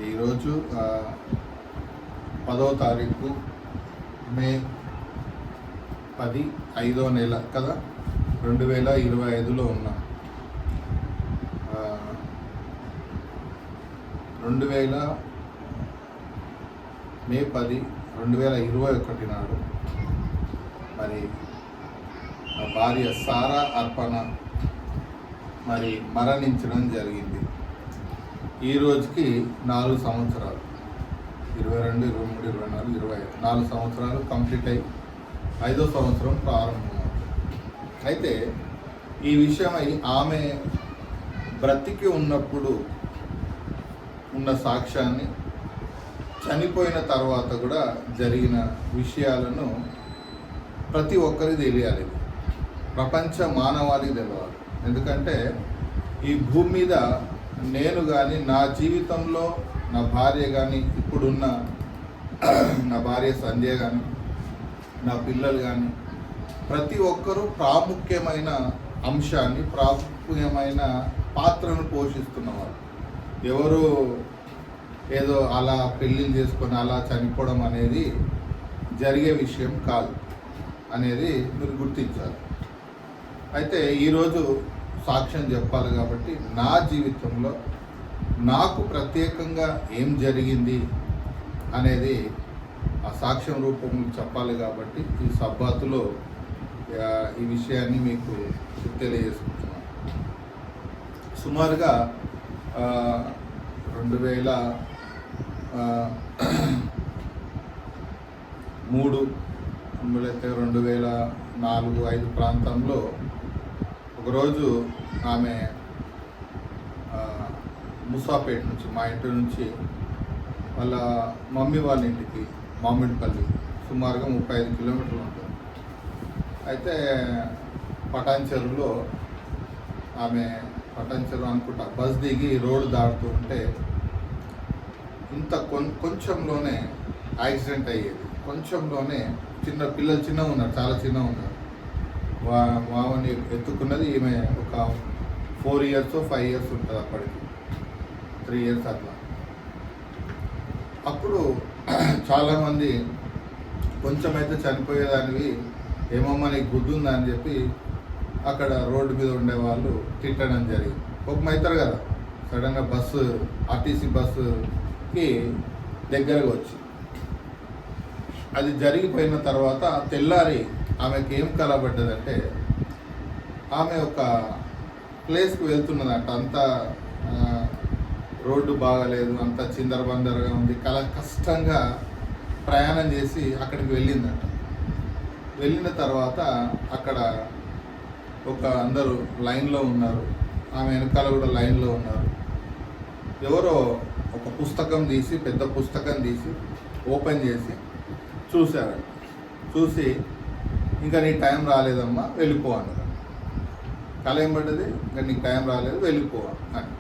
ఈరోజు 10వ తారీఖు మే 10 5వ నెల కదా 2025లో ఉన్నాం. 2000 మే 10 2021 నాడు మరి నా భార్య సారా అర్పణ మరి మరణించడం జరిగింది. ఈ రోజుకి 4 సంవత్సరాలు, 22, 23, 24, 25 4 సంవత్సరాలు కంప్లీట్ అయ్యి 5వ సంవత్సరం ప్రారంభమవుతుంది. అయితే ఈ విషయమై ఆమె బ్రతికి ఉన్నప్పుడు ఉన్న సాక్ష్యాన్ని, చనిపోయిన తర్వాత కూడా జరిగిన విషయాలను ప్రతి ఒక్కరికి తెలియాలి, ప్రపంచ మానవాళికి తెలవాలి. ఎందుకంటే ఈ భూమి మీద నేను కానీ, నా జీవితంలో నా భార్య కానీ, ఇప్పుడున్న నా భార్య సంజయ్ కానీ, నా పిల్లలు కానీ, ప్రతి ఒక్కరూ ప్రాముఖ్యమైన అంశాన్ని, ప్రాముఖ్యమైన పాత్రను పోషిస్తున్నవారు. ఎవరు ఏదో అలా పెళ్ళిళ్ళు చేసుకొని అలా చనిపోవడం అనేది జరిగే విషయం కాదు అనేది మీరు గుర్తించాలి. అయితే ఈరోజు సాక్ష్యం చెప్పాలి కాబట్టి నా జీవితంలో నాకు ప్రత్యేకంగా ఏం జరిగింది అనేది ఆ సాక్ష్యం రూపంలో చెప్పాలి కాబట్టి ఈ సబ్బాతులో ఈ విషయాన్ని మీకు తెలియజేసుకుంటున్నాను. సుమారుగా 2003 లేకపోతే 2004-05 ప్రాంతంలో ఒకరోజు ఆమె ముసాపేట నుంచి, మా ఇంటి నుంచి వాళ్ళ మమ్మీ వాళ్ళ ఇంటికి మామిడిపల్లి సుమారుగా 35 కిలోమీటర్లు ఉంటుంది. అయితే పటాన్చెరులో ఆమె పటాన్చెరు అనుకుంటా బస్ దిగి రోడ్డు దాటుతూ ఉంటే ఇంత కొంచెంలోనే యాక్సిడెంట్ అయ్యేది. కొంచెంలోనే పిల్లలు చిన్నగా ఉన్నారు, చాలా చిన్నగా ఉన్నారు. మామని ఎత్తుకున్నది ఈమె ఒక 4 years 5 years ఉంటుంది, అప్పటికి 3 years అట్లా. అప్పుడు చాలామంది కొంచెం అయితే చనిపోయేదానివి, ఏమమ్మా నీకు గుడ్డు ఉందా అని చెప్పి అక్కడ రోడ్డు మీద ఉండేవాళ్ళు తిట్టడం జరిగింది. అవుతారు కదా, సడన్గా బస్సు ఆర్టీసీ బస్సుకి దగ్గరగా వచ్చి అది జరిగిపోయిన తర్వాత తెల్లారి ఆమెకి ఏం కలబడ్డదంటే, ఆమె ఒక ప్లేస్కి వెళ్తున్నదంట. అంత రోడ్డు బాగాలేదు, అంత చిందరబందరగా ఉంది, కష్టంగా ప్రయాణం చేసి అక్కడికి వెళ్ళిందంట. వెళ్ళిన తర్వాత అక్కడ అందరూ లైన్లో ఉన్నారు, ఆమె వెనకాల కూడా లైన్లో ఉన్నారు. ఎవరో ఒక పుస్తకం తీసి, పెద్ద పుస్తకం తీసి ఓపెన్ చేసి చూశారు. చూసి ఇంకా నీ టైం రాలేదమ్మా, వెళ్ళిపో అన్నారు. కళ ఏం పడ్డది, ఇంకా నీకు టైం రాలేదు, వెళ్ళిపో అని.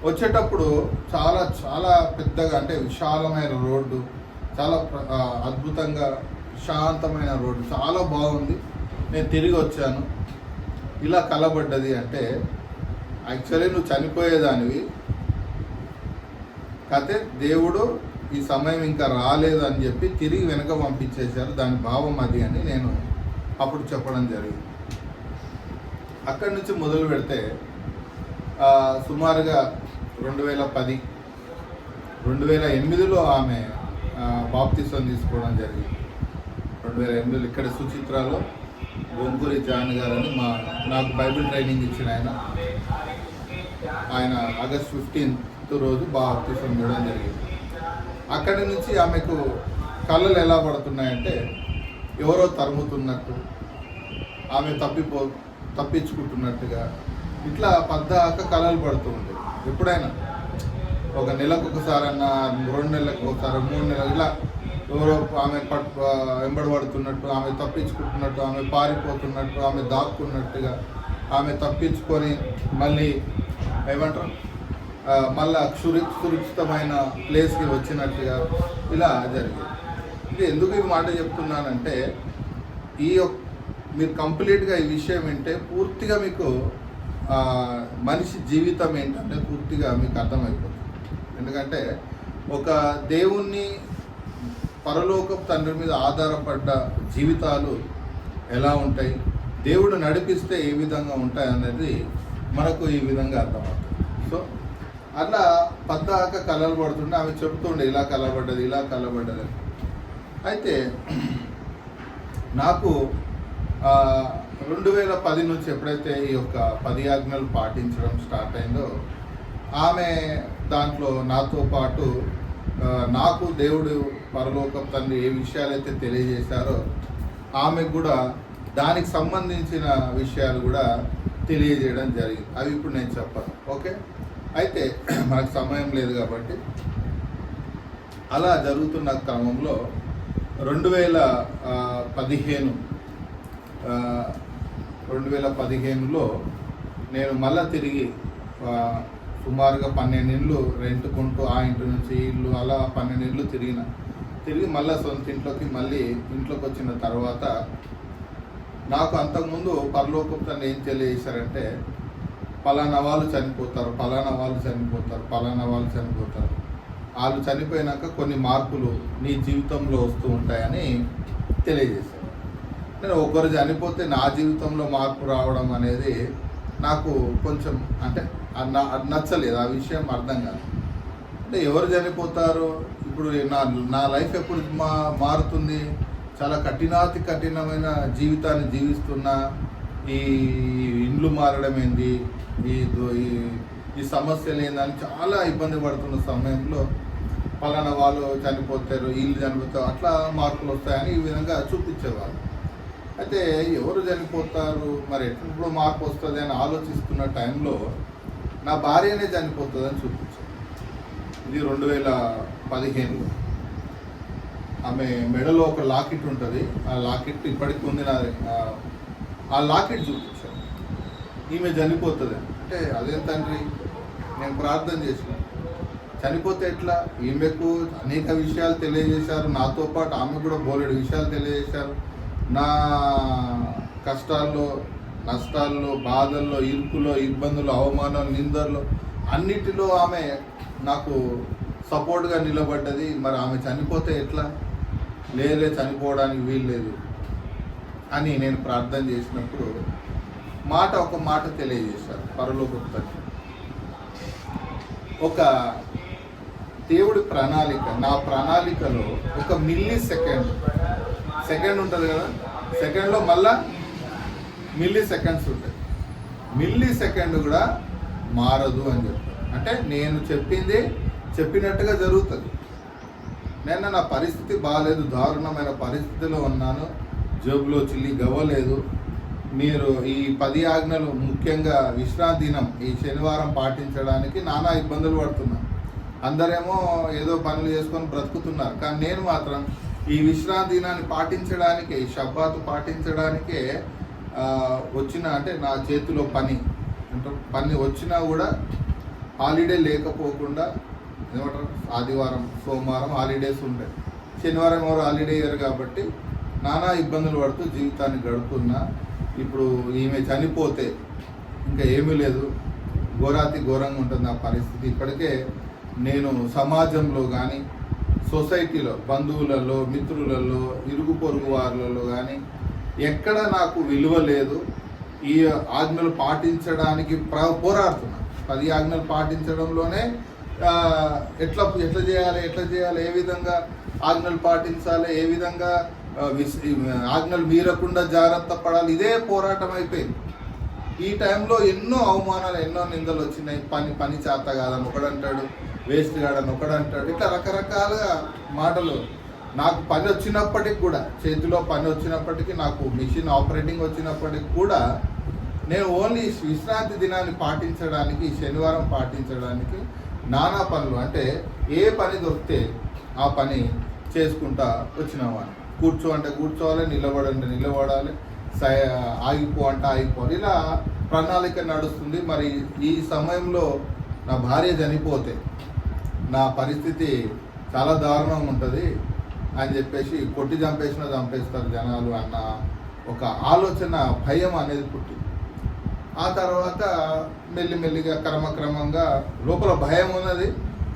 వచ్చేటప్పుడు చాలా చాలా పెద్దగా, అంటే విశాలమైన రోడ్డు, చాలా అద్భుతంగా శాంతమైన రోడ్డు, చాలా బాగుంది. నేను తిరిగి వచ్చాను, ఇలా కలబడ్డది అంటే యాక్చువల్లీ నువ్వు చనిపోయేదానివి, కాకపోతే దేవుడు ఈ సమయం ఇంకా రాలేదు అని చెప్పి తిరిగి వెనక పంపించేశారు, దాని భావం అది అని నేను అప్పుడు చెప్పడం జరిగింది. అక్కడి నుంచి మొదలు పెడితే సుమారుగా 2010 2008లో ఆమె బాప్తిసం తీసుకోవడం జరిగింది. 2008లో ఇక్కడ సుచిత్రాలో గొంకూరి జాన్ గారని నాకు బైబిల్ ట్రైనింగ్ ఇచ్చిన ఆయన ఆగస్ట్ 15th రోజు బాప్తిసం ఇవ్వడం జరిగింది. అక్కడి నుంచి ఆమెకు కళ్ళలు ఎలా పడుతున్నాయంటే ఎవరో తరుముతున్నట్టు, ఆమె తప్పించుకుంటున్నట్టుగా, ఇట్లా పద్దాక కళలు పడుతూ ఉండేది. ఎప్పుడైనా ఒక నెలకు ఒకసారన్నా, 2 నెలలకు ఒకసారి, 3 నెలలు ఇలా ఎవరో ఆమె వెంబడబడుతున్నట్టు, ఆమె తప్పించుకుంటున్నట్టు, ఆమె పారిపోతున్నట్టు, ఆమె దాక్కున్నట్టుగా, ఆమె తప్పించుకొని మళ్ళీ ఏమంటారు మళ్ళా సురక్షితమైన ప్లేస్కి వచ్చినట్టుగా ఇలా జరిగింది. ఇది ఎందుకు ఈ మాట చెప్తున్నానంటే, మీరు కంప్లీట్గా ఈ విషయం వింటే పూర్తిగా మీకు మనిషి జీవితం ఏంటంటే పూర్తిగా మీకు అర్థమైపోతుంది. ఎందుకంటే ఒక దేవుణ్ణి పరలోకపు తండ్రి మీద ఆధారపడ్డ జీవితాలు ఎలా ఉంటాయి, దేవుడు నడిపిస్తే ఏ విధంగా ఉంటాయి అనేది మనకు ఈ విధంగా అర్థమవుతుంది. సో అట్లా పద్దాక కలలు పడుతుండే ఆమె చెప్తుండే ఇలా కలబడ్డది ఇలా కలబడ్డది. అయితే నాకు 2010 నుంచి ఎప్పుడైతే ఈ యొక్క 10 ఆజ్ఞలు పాటించడం స్టార్ట్ అయిందో ఆమె దాంట్లో నాతో పాటు నాకు దేవుడు పరలోకపు తండ్రి ఏ విషయాలైతే తెలియజేశారో ఆమెకు కూడా దానికి సంబంధించిన విషయాలు కూడా తెలియజేయడం జరిగింది. అవి ఇప్పుడు నేను చెప్పాను. ఓకే, అయితే మనకు సమయం లేదు కాబట్టి అలా జరుగుతున్న క్రమంలో 2015లో నేను మళ్ళీ తిరిగి సుమారుగా 12 ఇళ్ళు రెంట్కుంటూ ఆ ఇంటి నుంచి ఇల్లు అలా 12 ఇళ్ళు తిరిగి మళ్ళీ సొంత మళ్ళీ ఇంట్లోకి వచ్చిన తర్వాత నాకు అంతకుముందు పరలోకపు తండ్రి ఏం తెలియజేశారంటే పలానా వాళ్ళు చనిపోతారు, వాళ్ళు చనిపోయినాక కొన్ని మార్పులు నీ జీవితంలో వస్తూ ఉంటాయని తెలియజేశారు. నేను ఒకరు చనిపోతే నా జీవితంలో మార్పు రావడం అనేది నాకు కొంచెం అంటే నచ్చలేదు, ఆ విషయం అర్థం కాదు. అంటే ఎవరు చనిపోతారు, ఇప్పుడు నా లైఫ్ ఎప్పుడు మారుతుంది, చాలా కఠినమైన జీవితాన్ని జీవిస్తున్నా ఈ ఇండ్లు మారడం ఏంది, ఈ సమస్యలు ఏందని చాలా ఇబ్బంది పడుతున్న సమయంలో పలానా వాళ్ళు చనిపోతారు, వీళ్ళు చనిపోతారు, అట్లా మార్పులు వస్తాయని ఈ విధంగా చూపించేవాళ్ళు. అయితే ఎవరు చనిపోతారు, మరి ఎప్పుడు మార్పు వస్తుంది అని ఆలోచిస్తున్న టైంలో నా భార్యనే చనిపోతుందని చూపించారు. ఇది 2015లో. ఆమె మెడలో ఒక లాకెట్ ఉంటుంది, ఆ లాకెట్ ఇప్పటికి ఉంది ఆ లాకెట్ చూపించారు. ఈమె చనిపోతుంది అంటే అదేం తండ్రి, నేను ప్రార్థన చేసిన చనిపోతే ఎట్లా, ఈమెకు అనేక విషయాలు తెలియజేశారు, నాతో పాటు ఆమె కూడా బోలెడు విషయాలు తెలియజేశారు. నా కష్టాల్లో, నష్టాల్లో, బాధల్లో, ఇరుకులో, ఇబ్బందులు, అవమానాలు, నిందల్లో అన్నిటిలో ఆమె నాకు సపోర్ట్గా నిలబడ్డది. మరి ఆమె చనిపోతే ఎట్లా, చనిపోవడానికి వీలు లేదు అని నేను ప్రార్థన చేసినప్పుడు ఒక మాట తెలియజేశారు పరలోకపు తండ్రి. ఒక దేవుడి ప్రణాళిక, నా ప్రణాళికలో ఒక మిల్లీ సెకండ్ ఉంటుంది కదా, సెకండ్లో మళ్ళా మిల్లీ సెకండ్స్ ఉంటాయి. మిల్లీ సెకండ్ కూడా మారదు అని చెప్పారు. అంటే నేను చెప్పినట్టుగా జరుగుతుంది. నేను నా పరిస్థితి బాగాలేదు, దారుణమైన పరిస్థితిలో ఉన్నాను, జేబులో చిల్లి గవ్వలేదు. మీరు ఈ 10 ఆజ్ఞలు ముఖ్యంగా విశ్రాంతి దినం ఈ శనివారం పాటించడానికి నానా ఇబ్బందులు పడుతున్నాను. అందరేమో ఏదో పనులు చేసుకొని బ్రతుకుతున్నారు, కానీ నేను మాత్రం ఈ విశ్రాంతి దినాన్ని పాటించడానికే, ఈ షబ్బాతు పాటించడానికే అంటే నా చేతిలో పని వచ్చినా కూడా హాలిడే లేకపోకుండా, ఏమంటారు, ఆదివారం సోమవారం హాలిడేస్ ఉంటాయి, శనివారం ఎవరు హాలిడే ఇయ్యరు కాబట్టి నానా ఇబ్బందులు పడుతూ జీవితాన్ని గడుపుతున్నా. ఇప్పుడు ఈమె చనిపోతే ఇంకా ఏమీ లేదు, ఘోరంగా ఉంటుంది ఆ పరిస్థితి. ఇప్పటికే నేను సమాజంలో కానీ, సొసైటీలో, బంధువులలో, మిత్రులలో, ఇరుగు పొరుగు వారిలో కానీ ఎక్కడ నాకు విలువ లేదు. ఈ ఆజ్ఞలు పాటించడానికి పోరాడుతున్నాను. 10 ఆజ్ఞలు పాటించడంలోనే ఎట్లా చేయాలి, ఏ విధంగా ఆజ్ఞలు పాటించాలి, ఏ విధంగా ఆజ్ఞలు మీరకుండా జాగ్రత్త పడాలి, ఇదే పోరాటం అయిపోయింది. ఈ టైంలో ఎన్నో అవమానాలు, ఎన్నో నిందలు వచ్చినాయి. పని చేత కాదని ఒకడంటాడు, వేస్ట్ కాడని ఒకడంటాడు, ఇట్లా రకరకాలుగా మాటలు. నాకు పని వచ్చినప్పటికి కూడా, చేతిలో పని వచ్చినప్పటికీ, నాకు మిషన్ ఆపరేటింగ్ వచ్చినప్పటికి కూడా నేను ఓన్లీ విశ్రాంతి దినాన్ని పాటించడానికి, శనివారం పాటించడానికి నానా పనులు, అంటే ఏ పని దొరికితే ఆ పని చేసుకుంటా వచ్చినవాడిని. కూర్చో అంటే కూర్చోవాలి, నిలబడంటే నిలబడాలి, ఆగిపో అంటే ఆగిపోవాలి, ఇలా ప్రణాళిక నడుస్తుంది. మరి ఈ సమయంలో నా భార్య చనిపోతే నా పరిస్థితి చాలా దారుణంగా ఉంటుంది అని చెప్పేసి, కొట్టి చంపేస్తారు జనాలు అన్న ఒక ఆలోచన, భయం అనేది పుట్టింది. ఆ తర్వాత మెల్లిమెల్లిగా క్రమక్రమంగా లోపల భయం ఉన్నది,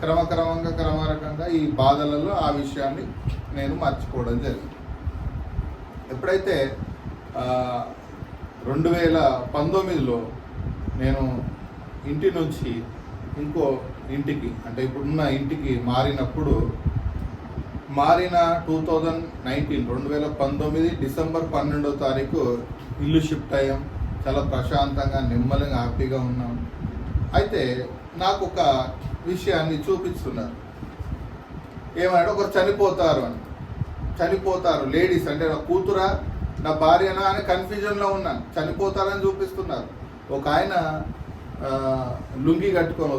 క్రమరకంగా ఈ బాధలలో ఆ విషయాన్ని నేను మర్చిపోవడం జరిగింది. ఎప్పుడైతే 2019లో నేను ఇంటి నుంచి ఇంకో ఇంటికి, అంటే ఇప్పుడున్న ఇంటికి మారినప్పుడు, మారిన 2019 డిసెంబర్ 12వ తారీఖు ఇల్లు షిఫ్ట్ అయ్యాం. చాలా ప్రశాంతంగా, నెమ్మదిగా, హ్యాపీగా ఉన్నాం. అయితే నాకు ఒక విషయాన్ని చూపిస్తున్నారు. ఏమంటే ఒకరు చనిపోతారు లేడీస్, అంటే నా కూతురా నా భార్యనా అని కన్ఫ్యూజన్లో ఉన్నాను. చనిపోతారని చూపిస్తున్నారు. ఒక ఆయన లుంగి కట్టుకొని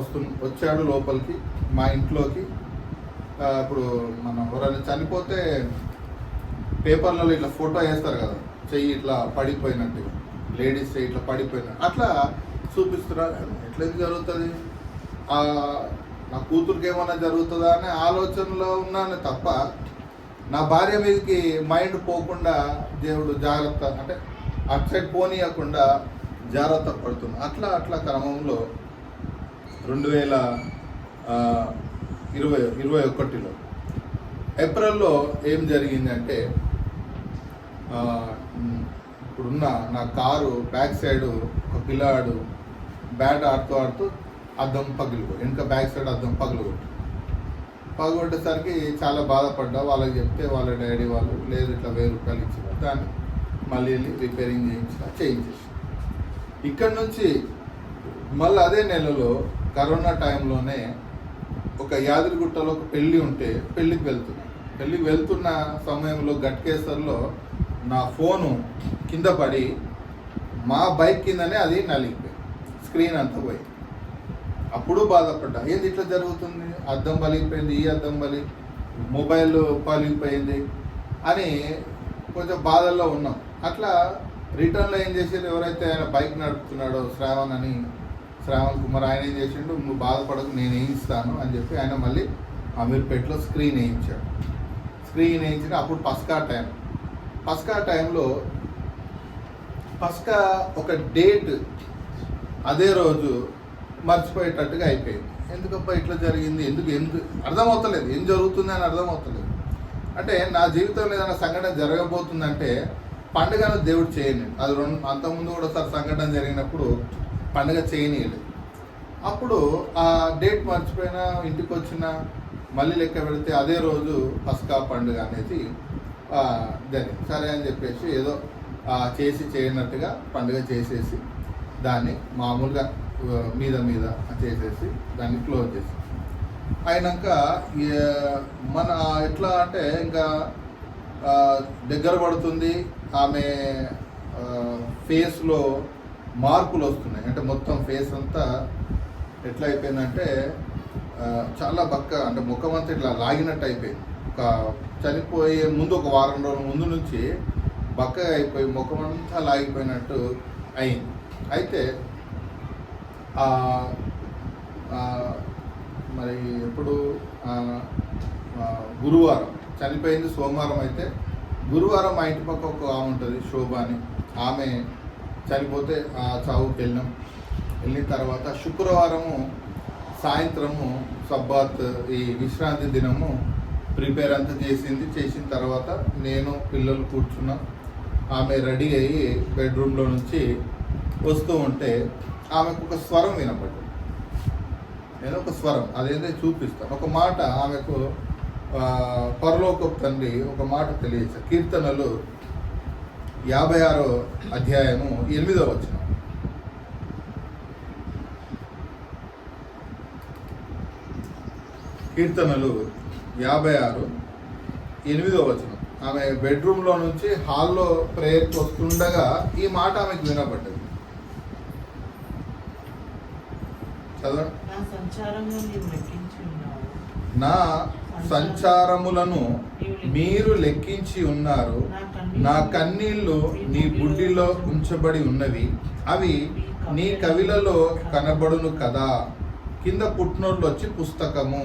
వచ్చాడు లోపలికి మా ఇంట్లోకి. ఇప్పుడు మనం ఎవరైనా చనిపోతే పేపర్లలో ఇట్లా ఫోటో వేస్తారు కదా, చెయ్యి ఇట్లా పడిపోయినట్టుగా, లేడీస్ చెయ్యి ఇట్లా పడిపోయినట్టు అట్లా చూపిస్తున్నారు. ఎట్లా జరుగుతుంది, నా కూతురికి ఏమన్నా జరుగుతుందా అనే ఆలోచనలో ఉన్నాను తప్ప నా భార్య మీదకి మైండ్ పోకుండా దేవుడు జాగ్రత్త, అంటే అటు సైడ్ పోనీయకుండా జాగ్రత్త పడుతుంది. అట్లా క్రమంలో 2021లో ఏప్రిల్లో ఏం జరిగిందంటే, ఇప్పుడున్న నా కారు బ్యాక్ సైడ్ ఒక పిల్లాడు బ్యాట్ ఆడుతూ అద్దం వెనుక బ్యాక్ సైడ్ అద్దం పగలగొట్టేసరికి చాలా బాధపడ్డా. వాళ్ళకి చెప్తే వాళ్ళ డాడీ వాళ్ళు లేదు ఇట్లా 1000 రూపాయలు ఇచ్చిన దాన్ని మళ్ళీ వెళ్ళి రిపేరింగ్ చేయించేసి ఇక్కడ నుంచి మళ్ళీ అదే నెలలో కరోనా టైంలోనే ఒక యాదగిరిగుట్టలో ఒక పెళ్ళి ఉంటే పెళ్ళికి వెళ్తున్న సమయంలో గట్కేసర్లో నా ఫోను కింద పడి మా బైక్ కిందనే అది నలిగిపోయింది, స్క్రీన్ అంతా పోయి. అప్పుడు బాధపడ్డా, ఏంది ఇట్లా జరుగుతుంది, అద్దం పలిగిపోయింది, ఈ అద్దం మొబైల్ పలిగిపోయింది అని కొంచెం బాధల్లో ఉన్నాం. అట్లా రిటర్న్లో ఏం చేసేది, ఎవరైతే ఆయన బైక్ నడుపుతున్నాడో శ్రావణ్ కుమార్, ఆయన ఏం చేసిండు, నువ్వు బాధపడకు నేను వేయిస్తాను అని చెప్పి ఆయన మళ్ళీ అమీర్పేటలో స్క్రీన్ వేయించిన. అప్పుడు పస్కా టైంలో ఒక డేట్ అదే రోజు మర్చిపోయేటట్టుగా అయిపోయింది. ఎందుకబ్బా ఇట్లా జరిగింది, ఎందుకు అర్థమవుతలేదు, ఏం జరుగుతుంది అని అర్థమవుతలేదు. అంటే నా జీవితంలో ఏదైనా సంఘటన జరగబోతుందంటే పండుగను దేవుడు చేయనివ్వండి. అది అంతకుముందు కూడా ఒకసారి సంఘటన జరిగినప్పుడు పండుగ చేయనీయలేదు. అప్పుడు ఆ డేట్ మర్చిపోయినా, ఇంటికి వచ్చిన మళ్ళీ లెక్క పెడితే అదే రోజు పస్కా పండుగ అనేది జరిగింది. సరే అని చెప్పేసి ఏదో చేయనట్టుగా పండుగ చేసేసి దాన్ని మామూలుగా మీద చేసేసి దాన్ని క్లోజ్ చేసి అయినాక మన ఎట్లా అంటే ఇంకా దగ్గర పడుతుంది. ఆమె ఫేస్లో మార్పులు వస్తున్నాయి. అంటే మొత్తం ఫేస్ అంతా ఎట్లా అయిపోయిందంటే చాలా అంటే ముఖం అంతా ఇట్లా లాగినట్టు అయిపోయింది. ఒక చనిపోయే ముందు ఒక వారం రోజుల ముందు నుంచి బక్కగా అయిపోయి ముఖం అంతా లాగిపోయినట్టు అయింది. అయితే మరి ఎప్పుడు గురువారం చనిపోయింది, సోమవారం అయితే గురువారం మా ఇంటి పక్క ఒక ఆమె ఉంటుంది శోభ అని, ఆమె చనిపోతే ఆ చావుకి వెళ్ళిన తర్వాత శుక్రవారము సాయంత్రము సబ్బాత్ ఈ విశ్రాంతి దినము ప్రిపేర్ అంతా చేసిన తర్వాత నేను పిల్లలు కూర్చున్నాం. ఆమె రెడీ అయ్యి బెడ్రూమ్లో నుంచి వస్తూ ఉంటే ఆమెకు ఒక స్వరం వినపడ్డది. నేను ఒక స్వరం అదేంటే చూపిస్తాను. ఒక మాట ఆమెకు పరలోకపు తండ్రి ఒక మాట తెలియజేశారు. కీర్తనలు 56వ అధ్యాయము 8వ వచనం. కీర్తనలు 56 8వ వచనం. ఆమె బెడ్రూమ్లో నుంచి హాల్లో ప్రేయర్కి వస్తుండగా ఈ మాట ఆమెకు వినపడ్డది. చదవండి. నా సంచారములను మీరు లెక్కించి ఉన్నారు, నా కన్నీళ్లు నీ బుడ్డిలో ఉంచబడి ఉన్నవి, అవి నీ కవిలలో కనబడును కదా. కింద పుట్టినోళ్ళు వచ్చి పుస్తకము,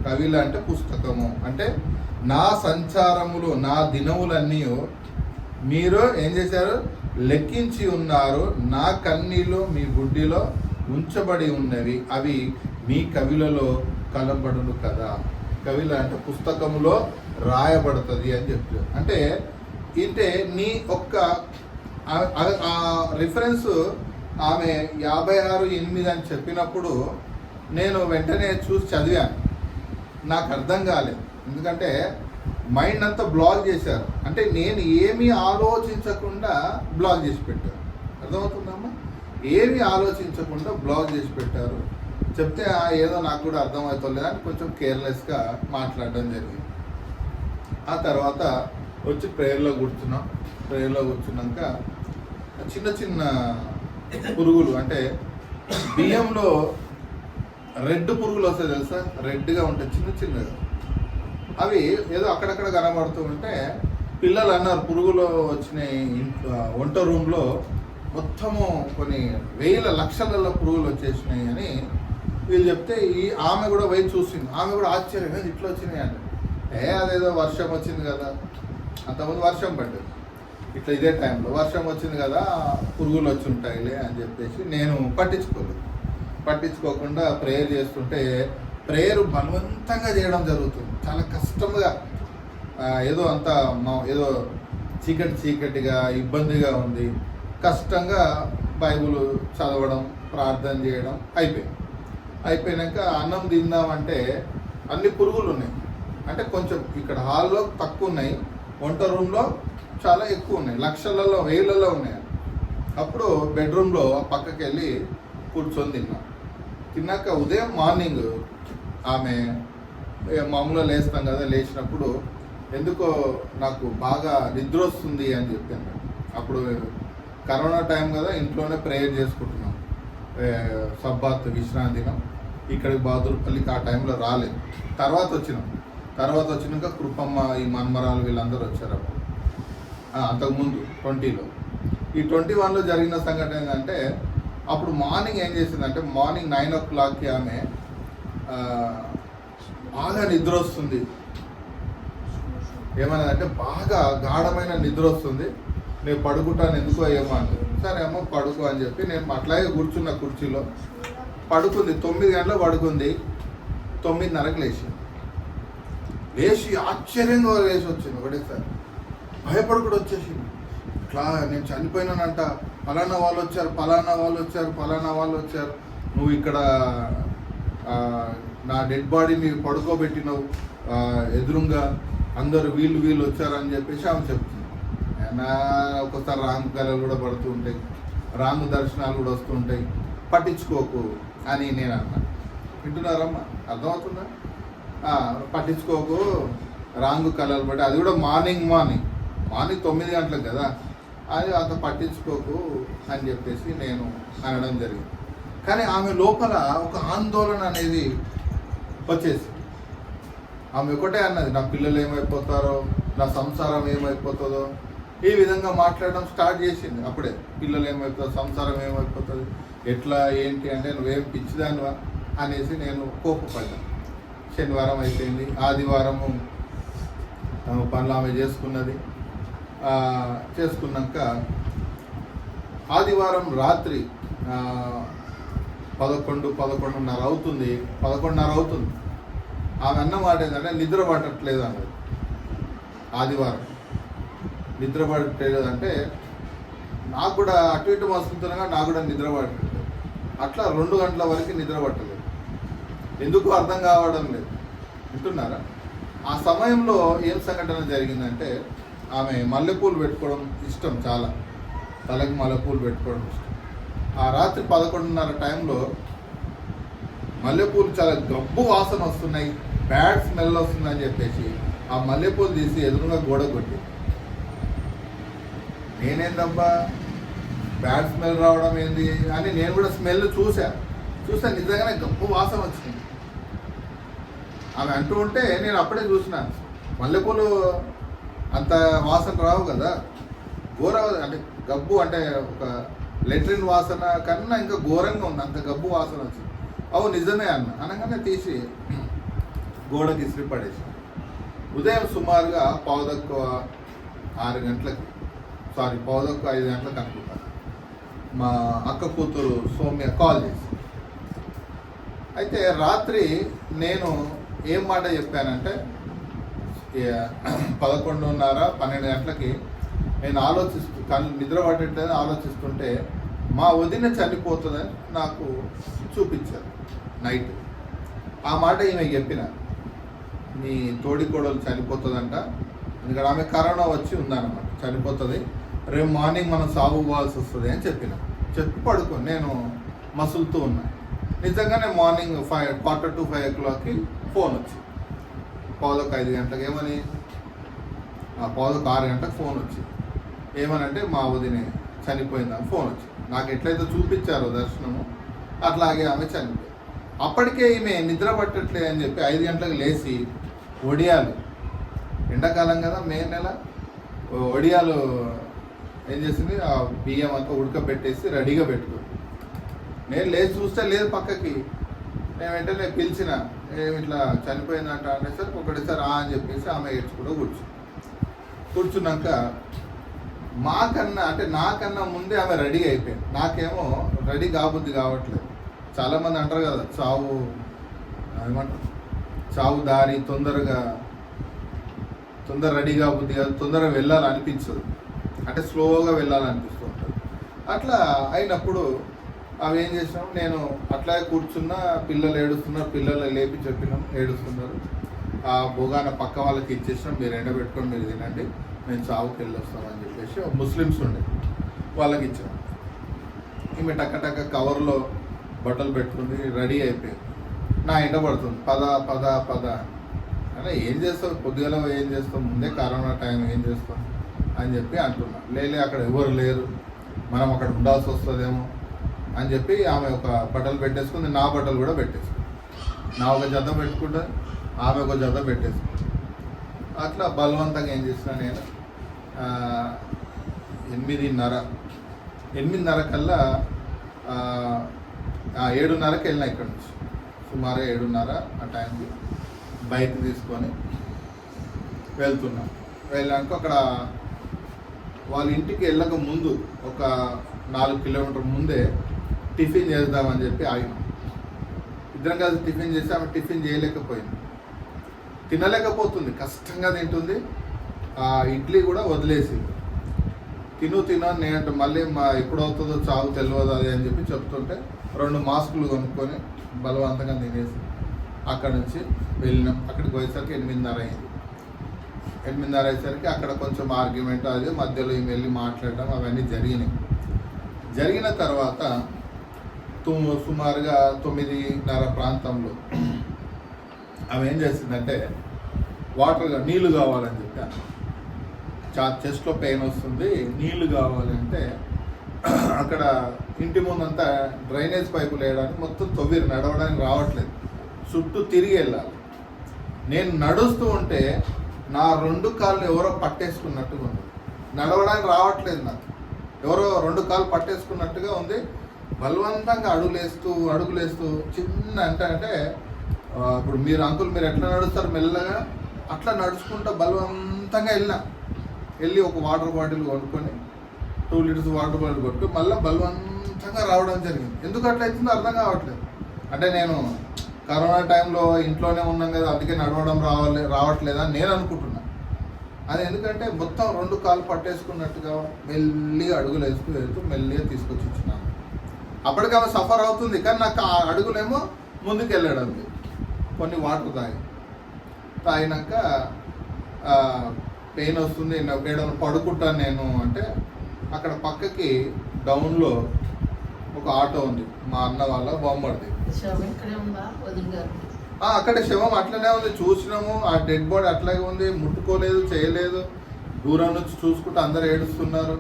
కవిల అంటే పుస్తకము, అంటే నా సంచారములు నా దినములన్నీ మీరు ఏం చేశారు, లెక్కించి ఉన్నారు, నా కన్నీళ్ళు మీ బుడ్డిలో ఉంచబడి ఉన్నవి, అవి మీ కవిలలో కలబడును కదా, కవిల అంటే పుస్తకములో రాయబడుతుంది అని చెప్పారు. అంటే ఇంటే నీ ఒక్క రిఫరెన్స్ ఆమె 56:8 అని చెప్పినప్పుడు నేను వెంటనే చూసి చదివాను. నాకు అర్థం కాలేదు, ఎందుకంటే మైండ్ అంతా బ్లాక్ చేశారు. అంటే నేను ఏమీ ఆలోచించకుండా బ్లాక్ చేసి పెట్టారు. అర్థమవుతుందమ్మా? ఏమీ ఆలోచించకుండా బ్లాక్ చేసి పెట్టారు. చెప్తే ఏదో నాకు కూడా అర్థమవుతలేదు అని కొంచెం కేర్లెస్గా మాట్లాడడం జరిగింది. ఆ తర్వాత వచ్చి ప్రేయర్లో కూర్చున్నాం. ప్రేయర్లో కూర్చున్నాక చిన్న చిన్న పురుగులు, అంటే బియ్యంలో రెడ్ పురుగులు వస్తాయి తెలుసా, రెడ్గా ఉంటాయి చిన్న చిన్నగా. అవి ఏదో అక్కడక్కడ కనబడుతూ ఉంటే పిల్లలు అన్నారు పురుగులు వచ్చినాయి. వంట రూమ్లో మొత్తము కొన్ని వేల లక్షలలో పురుగులు వచ్చేసినాయి అని వీళ్ళు చెప్తే ఆమె కూడా పోయి చూసింది. ఆమె కూడా ఆశ్చర్యంగా ఇట్లా వచ్చినాయి అంటే, అదేదో వర్షం వచ్చింది కదా, అంతకుముందు వర్షం పడ్డది, ఇట్లా ఇదే టైంలో వర్షం వచ్చింది కదా పురుగులు వచ్చి ఉంటాయిలే అని చెప్పేసి నేను పట్టించుకోకుండా ప్రేయర్ చేస్తుంటే ప్రేయర్ బలవంతంగా చేయడం జరుగుతుంది. చాలా కష్టంగా, ఏదో అంత ఏదో చీకటిగా ఇబ్బందిగా ఉంది. కష్టంగా బైబుల్ చదవడం, ప్రార్థన చేయడం అయిపోయినాక అన్నం తిందామంటే అన్ని పురుగులు ఉన్నాయి. అంటే కొంచెం ఇక్కడ హాల్లో తక్కువ ఉన్నాయి, వంట రూమ్లో చాలా ఎక్కువ ఉన్నాయి, లక్షలలో వేలలో ఉన్నాయి. అప్పుడు బెడ్రూమ్లో పక్కకి వెళ్ళి కూర్చొని తిన్నాక ఉదయం మార్నింగ్ ఆమె మామూలుగా లేస్తాం కదా, లేచినప్పుడు ఎందుకో నాకు బాగా నిద్ర వస్తుంది అని చెప్పాను. అప్పుడు కరోనా టైం కదా, ఇంట్లోనే ప్రేయర్ చేసుకుంటున్నాం, సబ్బాత్ విశ్రాంతి దినం. ఇక్కడికి బాదురుపల్లికి ఆ టైంలో రాలేదు. తర్వాత వచ్చినాక కృపమ్మ, ఈ మన్మరాలు వీళ్ళందరూ వచ్చారు. అప్పుడు అంతకుముందు 20లో, ఈ 21లో జరిగిన సంఘటన ఏంటంటే, అప్పుడు మార్నింగ్ ఏం చేసిందంటే మార్నింగ్ 9 o'clockకి ఆమె బాగా నిద్ర వస్తుంది. ఏమన్నదంటే బాగా గాఢమైన నిద్ర వస్తుంది, నేను పడుకుంటాను ఎందుకో ఏమో అంటే, సరే అమ్మ పడుకో అని చెప్పి నేను అట్లాగే కూర్చున్న కుర్చీలో పడుకుంది. 9 గంటలకు పడుకుంది, 9:30కి లేచి ఆశ్చర్యంగా లేచి వచ్చింది. ఒకటేసారి భయపడుకుడు వచ్చేసింది. ఇట్లా నేను చనిపోయినానంట, ఫలానా వాళ్ళు వచ్చారు, నువ్వు ఇక్కడ నా డెడ్ బాడీని పడుకోబెట్టినవు ఎదురుగా, అందరు వీళ్ళు వచ్చారని చెప్పేసి ఆమె చెప్తుంది. ఒక్కోసారి రాంగ్ కళలు కూడా పడుతూ ఉంటాయి, రాంగ్ దర్శనాలు కూడా వస్తూ ఉంటాయి, పట్టించుకోకు అని నేను అన్నా. వింటున్నారమ్మా? అర్థమవుతుందా? పట్టించుకోకు, రాంగ్ కళలు పడి, అది కూడా మార్నింగ్ 9 గంటలకు కదా, అది అంత పట్టించుకోకు అని చెప్పేసి నేను అనడం జరిగింది. కానీ ఆమె లోపల ఒక ఆందోళన అనేది వచ్చేసి ఆమె ఒకటే అన్నది, నా పిల్లలు ఏమైపోతారో, నా సంసారం ఏమైపోతుందో, ఈ విధంగా మాట్లాడడం స్టార్ట్ చేసింది. అప్పుడే పిల్లలు ఏమైపోతారు, సంసారం ఏమైపోతుంది, ఎట్లా ఏంటి అంటే నువ్వేం పిచ్చిదానివా అనేసి నేను కోపపడ్డాను. శనివారం అయిపోయింది, ఆదివారము పనులు ఆమె చేసుకున్నాక ఆదివారం రాత్రి 11:30 అవుతుంది. ఆమె అన్నమాట ఏంటంటే నిద్ర పట్టట్లేదు అన్నది. ఆదివారం నిద్ర పట్టలేదు అంటే నాకు కూడా అటు ఇటు మస్తుండగా నాకు కూడా నిద్ర పట్టలేదు. అట్లా 2 గంటల వరకు నిద్ర పట్టలేదు. ఎందుకు అర్థం కావడం లేదు. వింటున్నారా? ఆ సమయంలో ఏం సంఘటన జరిగిందంటే, ఆమె మల్లెపూలు పెట్టుకోవడం ఇష్టం, చాలా తలకి మల్లెపూలు పెట్టుకోవడం ఇష్టం. ఆ రాత్రి 11:30 టైంలో మల్లెపూలు చాలా గబ్బు వాసన వస్తున్నాయి, బ్యాడ్ స్మెల్ వస్తుందని చెప్పేసి ఆ మల్లెపూలు తీసి ఎదురుగా గోడ కొట్టి, నేనేందబ్బా బ్యాడ్ స్మెల్ రావడం ఏంది అని నేను కూడా స్మెల్ చూసా నిజంగానే గబ్బు వాసన వచ్చింది. ఆమె అంటూ ఉంటే నేను అప్పుడే చూసిన, మల్లెపూలు అంత వాసన రావు కదా, అంటే గబ్బు అంటే ఒక లెట్రిన్ వాసన కన్నా ఇంకా ఘోరంగా ఉంది, అంత గబ్బు వాసన వచ్చింది. అవు నిజమే అనగానే తీసి గోడకి ఇసిరి పడేసి, ఉదయం సుమారుగా 5:15 గంటలకి 5 గంటలకు అనుకుంటాను, మా అక్క కూతురు సౌమ్య కాల్ చేసి, అయితే రాత్రి నేను ఏం మాట చెప్పానంటే 11:30, 12 గంటలకి నేను నిద్ర పట్టేట్లేదు ఆలోచిస్తుంటే మా వదిన చనిపోతుందని నాకు చూపించారు నైట్. ఆ మాట ఈమె చెప్పిన, మీ తోడికోడలు చనిపోతుందంట, ఎందుకంటే ఆమె కరోనా వచ్చి ఉందన్నమాట, చనిపోతుంది, రేపు మార్నింగ్ మనం సాగు పోవాల్సి వస్తుంది అని చెప్పి పడుకొని నేను మసులుతూ ఉన్నా. నిజంగానే మార్నింగ్ 4:45 ఫోన్ వచ్చింది. 4:05 గంటలకు ఏమని, 5:06 గంటలకు ఫోన్ వచ్చింది. ఏమనంటే మా వదిన చనిపోయిందని ఫోన్ వచ్చింది. నాకు ఎట్లయితే చూపించారో దర్శనము అట్లాగే ఆమె చనిపోయింది. అప్పటికే ఈమె నిద్ర పట్టట్లే అని చెప్పి 5 గంటలకు లేచి వడియాలు, ఎండాకాలం కదా మే నెల, వడియాలు ఏం చేసింది, ఆ బియ్యం అంతా ఉడకబెట్టేసి రెడీగా పెట్టుకుంది. నేను లేచి చూస్తే లేదు పక్కకి. నేను వెంటనే పిలిచిన, ఏమి ఇట్లా చనిపోయిందంట అనేసరికి ఒకటిసారి అని చెప్పేసి ఆమె ఏడ్చుకుంటూ కూర్చున్నాక నాకన్నా ముందే ఆమె రెడీ అయిపోయింది. నాకేమో రెడీ కాబుద్ది కావట్లేదు. చాలామంది అంటారు కదా, చావు దారి తొందర రెడీ కాబుద్ది కాదు, తొందరగా వెళ్ళాలనిపించదు, అంటే స్లోగా వెళ్ళాలనిపిస్తూ ఉంటుంది. అట్లా అయినప్పుడు అవి ఏం చేసినాం, నేను అట్లాగే కూర్చున్నా, పిల్లలు ఏడుస్తున్నారు, పిల్లలు లేపి చెప్పినాం, ఏడుస్తున్నారు. ఆ భోగాన పక్క వాళ్ళకి ఇచ్చేసినాం, మీరు ఎండబెట్టుకొని మీరు తినండి, మేము చావుకి వెళ్ళొస్తామని చెప్పేసి ముస్లిమ్స్ ఉండే వాళ్ళకి ఇచ్చాం. ఈమె టక్క కవర్లో బట్టలు పెట్టుకుంది, రెడీ అయిపోయింది. నా ఎండ పడుతుంది, పద అలా ఏం చేస్తావు, పొద్దుగల ఏం చేస్తాం, ముందే కరోనా టైం ఏం చేస్తాం అని చెప్పి అంటున్నా. అక్కడ ఎవరు లేరు, మనం అక్కడ ఉండాల్సి వస్తుందేమో అని చెప్పి ఆమె ఒక బట్టలు పెట్టేసుకుంది, నా బట్టలు కూడా పెట్టేసుకుంది. నా ఒక జత పెట్టుకుంటే ఆమె ఒక జత పెట్టేసుకుంది. అట్లా బలవంతంగా ఏం చేసిన, నేను 8:30 కల్లా 7:30కి వెళ్ళిన ఇక్కడ నుంచి, సుమారు 7:30 ఆ టైంకి బైక్ తీసుకొని వెళ్తున్నాం. వెళ్ళాక అక్కడ వాళ్ళ ఇంటికి వెళ్ళక ముందు ఒక 4 కిలోమీటర్ ముందే టిఫిన్ చేద్దామని చెప్పి ఆగినాం. ఇద్దరం కలిసి టిఫిన్ చేసి ఆమె టిఫిన్ చేయలేకపోయింది, తినలేకపోతుంది, కష్టంగా తింటుంది. ఆ ఇడ్లీ కూడా వదిలేసి తిను నేను మళ్ళీ ఎప్పుడు అవుతుందో చావు తెలియదు అది అని చెప్పి చెప్తుంటే 2 మాస్కులు కొనుక్కొని బలవంతంగా తినేసి అక్కడి నుంచి వెళ్ళినాం. అక్కడికి పోయేసరికి 8:30 అయింది. 8:30 అయ్యేసరికి అక్కడ కొంచెం ఆర్గ్యుమెంట్ అది మధ్యలో వెళ్ళి మాట్లాడడం అవన్నీ జరిగిన తర్వాత సుమారుగా 9:30 ప్రాంతంలో ఆమె ఏం చేసిందంటే నీళ్లు కావాలని చెప్పి, చెస్ట్లో పెయిన్ వస్తుంది, నీళ్లు కావాలంటే అక్కడ ఇంటి ముందంతా డ్రైనేజ్ పైపులు వేయడానికి మొత్తం తవ్విరు, నడవడానికి రావట్లేదు, చుట్టూ తిరిగి వెళ్ళాలి. నేను నడుస్తూ ఉంటే నా 2 కాళ్ళు ఎవరో పట్టేసుకున్నట్టుగా ఉంది, నడవడానికి రావట్లేదు, నాకు ఎవరో 2 కాళ్ళు పట్టేసుకున్నట్టుగా ఉంది. బలవంతంగా అడుగులేస్తూ చిన్న అంటే ఇప్పుడు మీరు ఎట్లా నడుస్తారు మెల్లగా, అట్లా నడుచుకుంటూ బలవంతంగా వెళ్ళి ఒక వాటర్ బాటిల్ కొనుక్కొని 2 లీటర్స్ వాటర్ బాటిల్ కొట్టుకొని మళ్ళీ బలవంతంగా రావడం జరిగింది. ఎందుకు అట్లా అవుతుందో అర్థం కావట్లేదు. అంటే నేను కరోనా టైంలో ఇంట్లోనే ఉన్నాం కదా, అందుకే నడవడం రావట్లేదని నేను అనుకుంటున్నా. అది ఎందుకంటే మొత్తం 2 కాళ్ళు పట్టేసుకున్నట్టుగా మెల్లిగా అడుగులు వెళ్తూ మెల్లిగా తీసుకొచ్చి ఇచ్చినాను. అప్పటికి ఆమె సఫర్ అవుతుంది, కానీ నాకు ఆ అడుగులేమో ముందుకు వెళ్ళడం. కొన్ని వాటర్ తాగినాక పెయిన్ వస్తుంది, ఏదైనా పడుకుంటాను నేను అంటే అక్కడ పక్కకి డౌన్లో ఒక ఆటో ఉంది, మా అన్న వాళ్ళ బొమ్మడిది. అక్కడ శవం అట్లనే ఉంది, చూసినాము. ఆ డెడ్ బాడీ అట్లాగే ఉంది, ముట్టుకోలేదు, చేయలేదు. దూరం నుంచి చూసుకుంటూ అందరు ఏడుస్తున్నారు.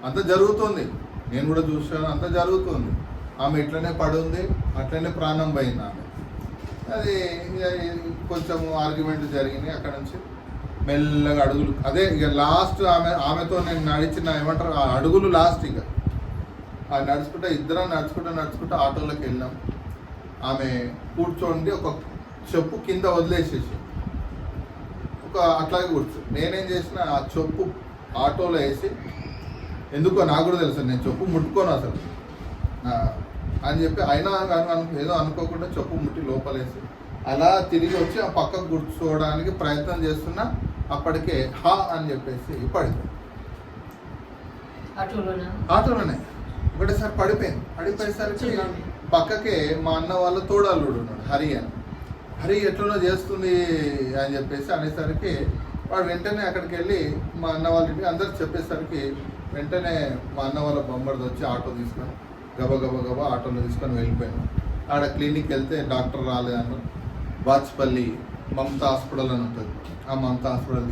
అంత జరుగుతుంది, నేను కూడా చూసాను, అంత జరుగుతుంది. ఆమె ఇట్లనే పడి ఉంది, అట్లనే ప్రాణం పోయింది ఆమె. అది కొంచెం ఆర్గ్యుమెంట్ జరిగినాయి. అక్కడ నుంచి మెల్లగా అడుగులు, అదే ఇక లాస్ట్ ఆమెతో నేను నడిచిన ఏమంటారు ఆ అడుగులు లాస్ట్. ఇక ఇద్దరం నడుచుకుంటూ ఆటోలోకి వెళ్ళాం. ఆమె కూర్చోండి ఒక చెప్పు కింద వదిలేసేసి అట్లాగే నేనేం చేసిన, ఆ చెప్పు ఆటోలో వేసి, ఎందుకో నాకు కూడా తెలుసు, నేను చెప్పు ముట్టుకోను అసలు. అని చెప్పి అయినా ఏదో అనుకోకుండా చెప్పు ముట్టి లోపలేసి అలా తిరిగి వచ్చి ఆ పక్కకు కూర్చోవడానికి ప్రయత్నం చేస్తున్నా అప్పటికే హా అని చెప్పేసి పడిపోయింది. ఆటోలోనే ఒకటేసారి పడిపోయేసరికి పక్కకే మా అన్న వాళ్ళ తోడల్లుడు ఉన్నాడు హరి అని. హరి ఎట్లనో చేస్తుంది అని చెప్పేసి అనేసరికి వాడు వెంటనే అక్కడికి వెళ్ళి మా అన్న వాళ్ళ ఇంటికి అందరికి చెప్పేసరికి వెంటనే మా అన్న వాళ్ళ బొమ్మడిది వచ్చి ఆటో తీసుకొని గబా ఆటోలో తీసుకొని వెళ్ళిపోయాను. ఆడ క్లినిక్ వెళ్తే డాక్టర్ రాలేదన్న బాచ్పల్లి మమతా హాస్పిటల్ అని ఉంటుంది. ఆ మమతా హాస్పిటల్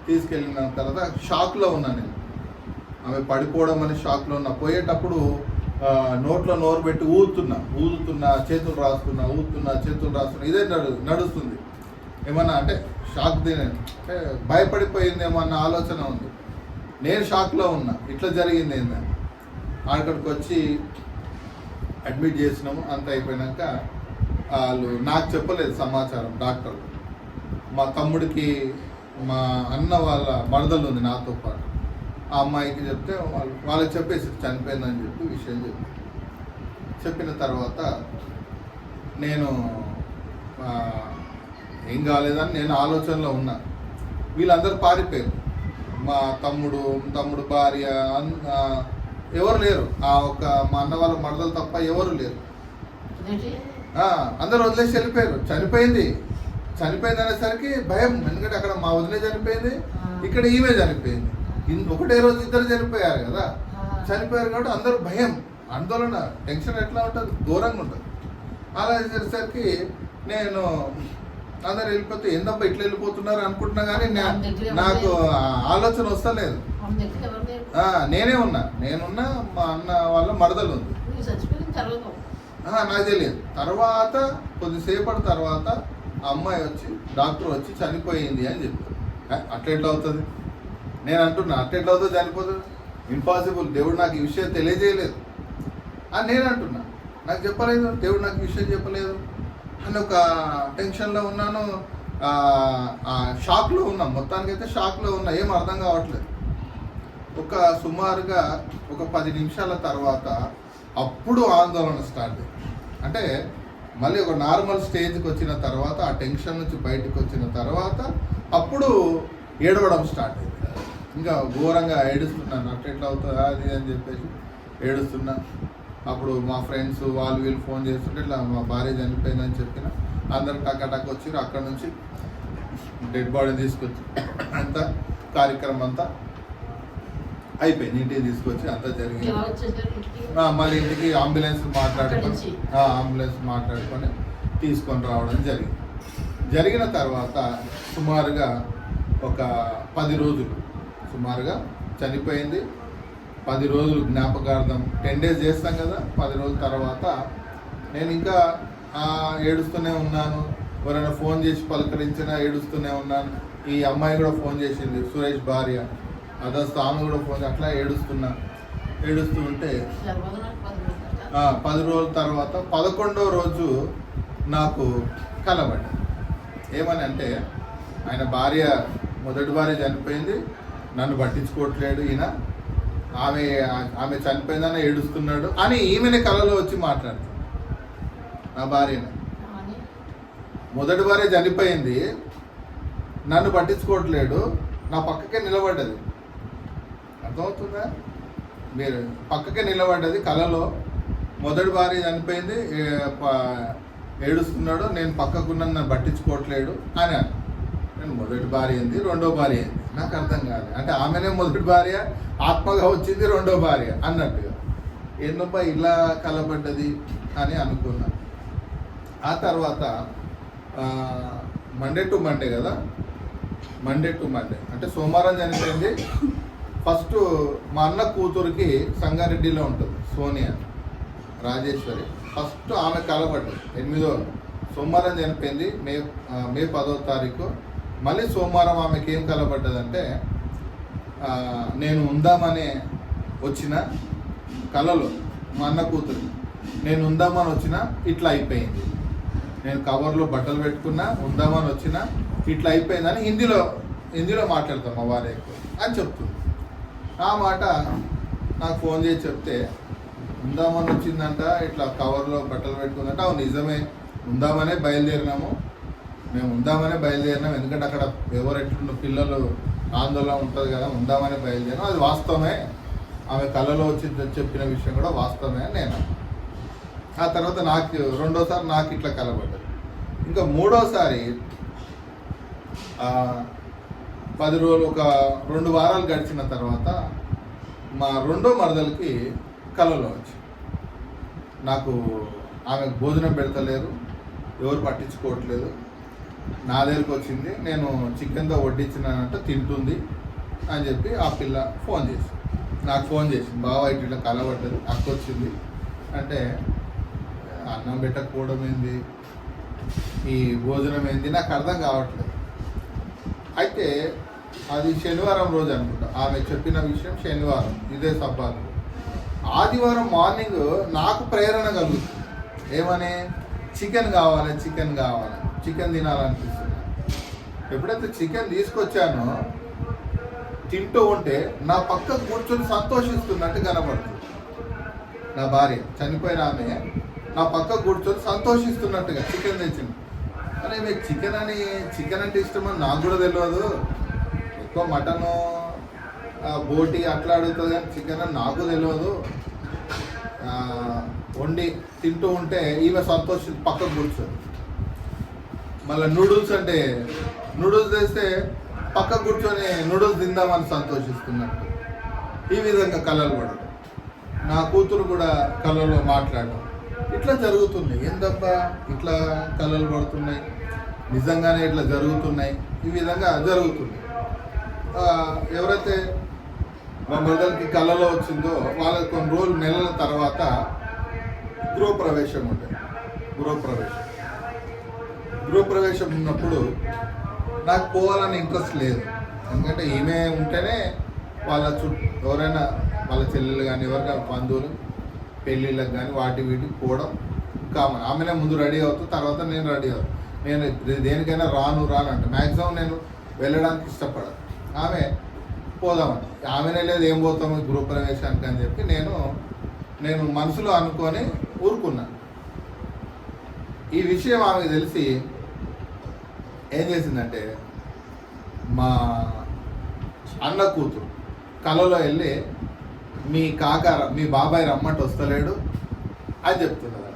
తీసుకెళ్ళిన తర్వాత షాక్లో ఉన్నా నేను. ఆమె పడిపోవడం అనే షాక్లో ఉన్నా. పోయేటప్పుడు నోట్లో నోరు పెట్టి ఊదుతున్నా చేతులు రాస్తున్నా ఇదే నడుస్తుంది. ఏమన్నా అంటే షాక్ అంటే భయపడిపోయిందేమో అన్న ఆలోచన ఉంది. నేను షాక్లో ఉన్నా, ఇట్లా జరిగింది ఏందని. అక్కడికి వచ్చి అడ్మిట్ చేసినాము. అంత అయిపోయినాక వాళ్ళు నాకు చెప్పలేదు సమాచారం డాక్టర్లు. మా తమ్ముడికి మా అన్న వాళ్ళ మరదలు ఉంది నాతో పాటు. ఆ అమ్మాయికి చెప్తే వాళ్ళకి చెప్పేసి చనిపోయిందని చెప్పి విషయం చెప్పిన తర్వాత నేను ఏం కాలేదని నేను ఆలోచనలో ఉన్నా. వీళ్ళందరూ పారిపోయారు. మా తమ్ముడు భార్య ఎవరు లేరు. మా అన్న వాళ్ళ మరదలు తప్ప ఎవరు లేరు. అందరూ వదిలేసి వెళ్ళిపోయారు. చనిపోయింది అనేసరికి భయం. ఎందుకంటే అక్కడ మా వదిలే చనిపోయింది, ఇక్కడ ఈమె చనిపోయింది. ఒకటే రోజు ఇద్దరు చనిపోయారు కదా. చనిపోయారు కాబట్టి అందరూ భయం, ఆందోళన, టెన్షన్ ఎట్లా ఉంటుంది, ఘోరంగా ఉంటుంది. అలా చేసేసరికి నేను అందరు వెళ్ళిపోతే ఏందబ్బా ఇట్లా వెళ్ళిపోతున్నారు అనుకుంటున్నా కానీ నాకు ఆలోచన వస్తలేదు. నేనున్నా మా అన్న వాళ్ళ మరదలు ఉంది. నాకు తెలియదు. తర్వాత కొద్దిసేపటి తర్వాత ఆ అమ్మాయి వచ్చి డాక్టర్ వచ్చి చనిపోయింది అని చెప్తారు. అట్లెట్లా అవుతుంది? నేను అంటున్నా అట్లెట్లా అవుతుంది, చనిపోతుంది, ఇంపాసిబుల్. దేవుడు నాకు ఈ విషయం తెలియజేయలేదు అని నేను అంటున్నా. నాకు చెప్పలేదు, దేవుడు నాకు విషయం చెప్పలేదు అని ఒక టెన్షన్లో ఉన్నాను. షాక్లో ఉన్నా, మొత్తానికైతే షాక్లో ఉన్నా, ఏం అర్థం కావట్లేదు. సుమారుగా ఒక 10 నిమిషాల తర్వాత అప్పుడు ఆందోళన స్టార్ట్ అయింది. అంటే మళ్ళీ ఒక నార్మల్ స్టేజ్కి వచ్చిన తర్వాత, ఆ టెన్షన్ నుంచి బయటకు వచ్చిన తర్వాత అప్పుడు ఏడవడం స్టార్ట్ అయింది. ఇంకా ఘోరంగా ఏడుస్తున్నాను. అట్లా అవుతుంది అది అని చెప్పేసి ఏడుస్తున్నా. అప్పుడు మా ఫ్రెండ్స్ వీళ్ళు ఫోన్ చేస్తుంటే ఇట్లా మా భార్య చనిపోయిందని చెప్పిన. అందరు టక్ వచ్చి అక్కడ నుంచి డెడ్ బాడీ తీసుకొచ్చి అంతా కార్యక్రమం అంతా అయిపోయింది. ఇంటికి తీసుకొచ్చి అంతా జరిగింది. మళ్ళీ ఇంటికి అంబులెన్స్ మాట్లాడుకొని తీసుకొని రావడం జరిగిన తర్వాత సుమారుగా ఒక 10 రోజులు సుమారుగా చనిపోయింది. 10 రోజులు జ్ఞాపకార్థం 10 days చేస్తాం కదా. 10 రోజుల తర్వాత నేను ఇంకా ఏడుస్తూనే ఉన్నాను. ఎవరైనా ఫోన్ చేసి పలకరించినా ఏడుస్తూనే ఉన్నాను. ఈ అమ్మాయి కూడా ఫోన్ చేసింది, సురేష్ భార్య, అదర్స్ ఆమె కూడా ఫోన్, అట్లా ఏడుస్తూ ఉంటే 10 రోజుల తర్వాత 11వ రోజు నాకు కలబడ్డా. ఏమని అంటే ఆయన మొదటి భార్య చనిపోయింది, నన్ను పట్టించుకోవట్లేడు ఈయన, ఆమె చనిపోయిందని ఏడుస్తున్నాడు అని ఈమెని కలలో వచ్చి మాట్లాడుతాడు. నా భార్యని, మొదటి భార్య చనిపోయింది, నన్ను పట్టించుకోవట్లేడు, నా పక్కకే నిలబడ్డది. అర్థమవుతుందా? మీరు పక్కకే నిలబడ్డది కలలో. మొదటి భార్య చనిపోయింది, ఏడుస్తున్నాడు, నేను పక్కకున్న నన్ను పట్టించుకోవట్లేడు అని. నేను మొదటి భార్య ఏంది, రెండో భార్య ఏంది నాకు అర్థం కాదు. అంటే ఆమెనే మొదటి భార్య, ఆత్మగా వచ్చింది రెండో భార్య అన్నట్టుగా. ఎందుపై ఇలా కలబడ్డది అని అనుకున్నా. ఆ తర్వాత మండే టు మండే కదా, మండే అంటే సోమవారం చనిపోయింది. ఫస్ట్ మా అన్న కూతురికి సంగారెడ్డిలో ఉంటుంది సోనియా రాజేశ్వరి. ఫస్ట్ ఆమె కలబడ్డది 8వ సోమవారం చనిపోయింది, మే 10వ తారీఖు. మళ్ళీ సోమవారం ఆమెకి ఏం కలబడ్డదంటే, నేను ఉందామని వచ్చిన కలలో మా అన్న కూతురు నేను ఉందామని వచ్చిన ఇట్లా అయిపోయింది, నేను కవర్లో బట్టలు పెట్టుకున్నా ఉందామని వచ్చిన ఇట్లా అయిపోయిందని హిందీలో మాట్లాడతాం మా వారు ఎక్కువ అని చెప్తుంది. ఆ మాట నాకు ఫోన్ చేసి చెప్తే ఉందామని వచ్చిందంట, ఇట్లా కవర్లో బట్టలు పెట్టుకుందంట. అవును నిజమే, ఉందామనే బయలుదేరినాము, మేము ఉందామనే బయలుదేరినాం. ఎందుకంటే అక్కడ ఎవరు ఎట్లున్న పిల్లలు ఆందోళన ఉంటుంది కదా, ఉందామనే బయలుదేరినాం. అది వాస్తవమే, ఆమె కళలో వచ్చి చెప్పిన విషయం కూడా వాస్తవమే అని నేను. ఆ తర్వాత నాకు రెండోసారి నాకు ఇట్లా కలబడ్డది. ఇంకా మూడోసారి 10 రోజులు, ఒక 2 వారాలు గడిచిన తర్వాత మా రెండో మరదలకి కళలో వచ్చి, నాకు ఆమె భోజనం పెడతలేరు, ఎవరు పట్టించుకోవట్లేదు, నా దగ్గరికి వచ్చింది. నేను చికెన్తో వడ్డించినానంటే తింటుంది అని చెప్పి ఆ పిల్ల ఫోన్ చేసి నాకు ఫోన్ చేసింది. బావ ఇట్లా కలబడ్డది, అక్క వచ్చింది అంటే, అన్నం పెట్టకపోవడం ఏంది, ఈ భోజనం ఏంది, నాకు అర్థం కావట్లేదు. అయితే అది శనివారం రోజు అనుకుంటా, ఆమె చెప్పిన విషయం శనివారం, ఇదే సబ్బాకు. ఆదివారం మార్నింగ్ నాకు ప్రేరణ కలుగుతుంది, ఏమని, చికెన్ కావాలి, చికెన్ కావాలి, చికెన్ తినాలనిపిస్తుంది. ఎప్పుడైతే చికెన్ తీసుకొచ్చానో తింటూ ఉంటే నా పక్కకు కూర్చొని సంతోషిస్తున్నట్టు కనబడుతుంది. నా భార్య, చనిపోయిన ఆమె నా పక్క కూర్చొని సంతోషిస్తున్నట్టుగా చికెన్ తెచ్చింది. అరే మీకు చికెన్ అంటే ఇష్టమని నాకు కూడా తెలియదు, ఎక్కువ మటను బోటి అట్లా అడుగుతుంది కానీ చికెన్ అని నాకు తెలియదు. వండి తింటూ ఉంటే ఈమె పక్కకు కూర్చొని, మళ్ళీ నూడిల్స్ అంటే నూడిల్స్ తెస్తే పక్క కూర్చొని నూడిల్స్ తిందామని సంతోషిస్తున్నట్టు. ఈ విధంగా కళలు పడడం, నా కూతురు కూడా కళలో మాట్లాడడం, ఇట్లా జరుగుతుంది. ఏందబ్బా ఇట్లా కళలు పడుతున్నాయి, నిజంగానే ఇట్లా జరుగుతున్నాయి, ఈ విధంగా జరుగుతుంది. ఎవరైతే మా మరదలకి కళలో వచ్చిందో వాళ్ళకి కొన్ని రోజులు నెలల తర్వాత గృహప్రవేశం ఉంటుంది. గృహప్రవేశం ఉన్నప్పుడు నాకు పోవాలని ఇంట్రెస్ట్ లేదు. ఎందుకంటే ఈమె ఉంటేనే వాళ్ళ ఎవరైనా వాళ్ళ చెల్లెలు కానీ ఎవరికైనా బంధువులు పెళ్ళిళ్ళకి కానీ వీటికి పోవడం కామన్. ఆమెనే ముందు రెడీ అవుతుంది, తర్వాత నేను రెడీ అవుతాను. నేను దేనికైనా రాను అంటే మ్యాక్సిమం నేను వెళ్ళడానికి ఇష్టపడను. ఆమె పోదామని, ఆమెనే లేదు ఏం పోతాము గృహప్రవేశానికి అని చెప్పి నేను మనసులో అనుకొని ఊరుకున్నాను. ఈ విషయం ఆమెకు తెలిసి ఏం చేసిందంటే, మా అన్న కూతురు కళలో వెళ్ళి మీ బాబాయ్ రమ్మంటే వస్తలేడు అని చెప్తున్నది.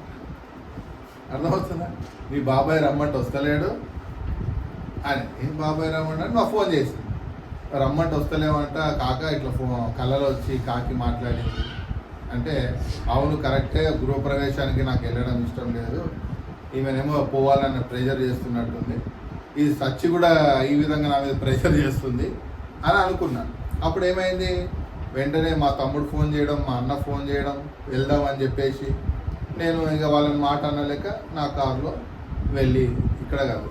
అర్థమవుతుందా? మీ బాబాయ్ రమ్మంటే వస్తలేడు అని. ఏం బాబాయ్ రమ్మంటే మా ఫోన్ చేసింది, రమ్మంటే వస్తలేమంట కాక ఇట్లా కళలో వచ్చి కాకి మాట్లాడింది అంటే, అవును కరెక్టే, గృహప్రవేశానికి నాకు వెళ్ళడం ఇష్టం లేదు, ఈమెనేమో పోవాలన్న ప్రెషర్ చేస్తున్నట్టుంది, ఇది సచ్చి కూడా ఈ విధంగా నా మీద ప్రెషర్ చేస్తుంది అని అనుకున్నాను. అప్పుడు ఏమైంది, వెంటనే మా తమ్ముడు ఫోన్ చేయడం, మా అన్న ఫోన్ చేయడం, వెళ్దామని చెప్పేసి నేను ఇక వాళ్ళని మాట అనలేక నా కారులో వెళ్ళి, ఇక్కడ కాదు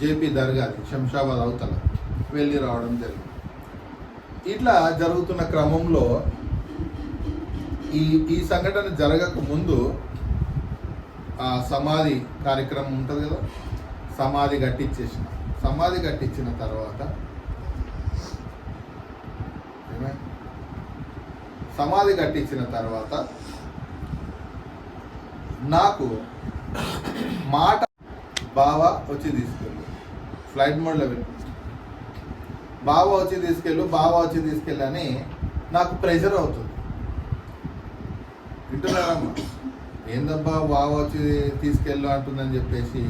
జేపీ దర్గాది శంషాబాద్ అవతల వెళ్ళి రావడం జరిగింది. ఇట్లా జరుగుతున్న క్రమంలో ఈ సంఘటన జరగక ముందు సమాధి కార్యక్రమం ఉంటుంది కదా, సమాధి కట్టించిన తర్వాత నాకు మాట బావ వచ్చి తీసుకెళ్ళు, ఫ్లైట్ మోడ్లో వెళ్ళి బావ వచ్చి తీసుకెళ్ళు అని నాకు ప్రెషర్ అవుతుంది. వింటున్నారమ్మా, ఏందబ్బా బావ వచ్చి తీసుకెళ్ళు అంటుందని చెప్పేసి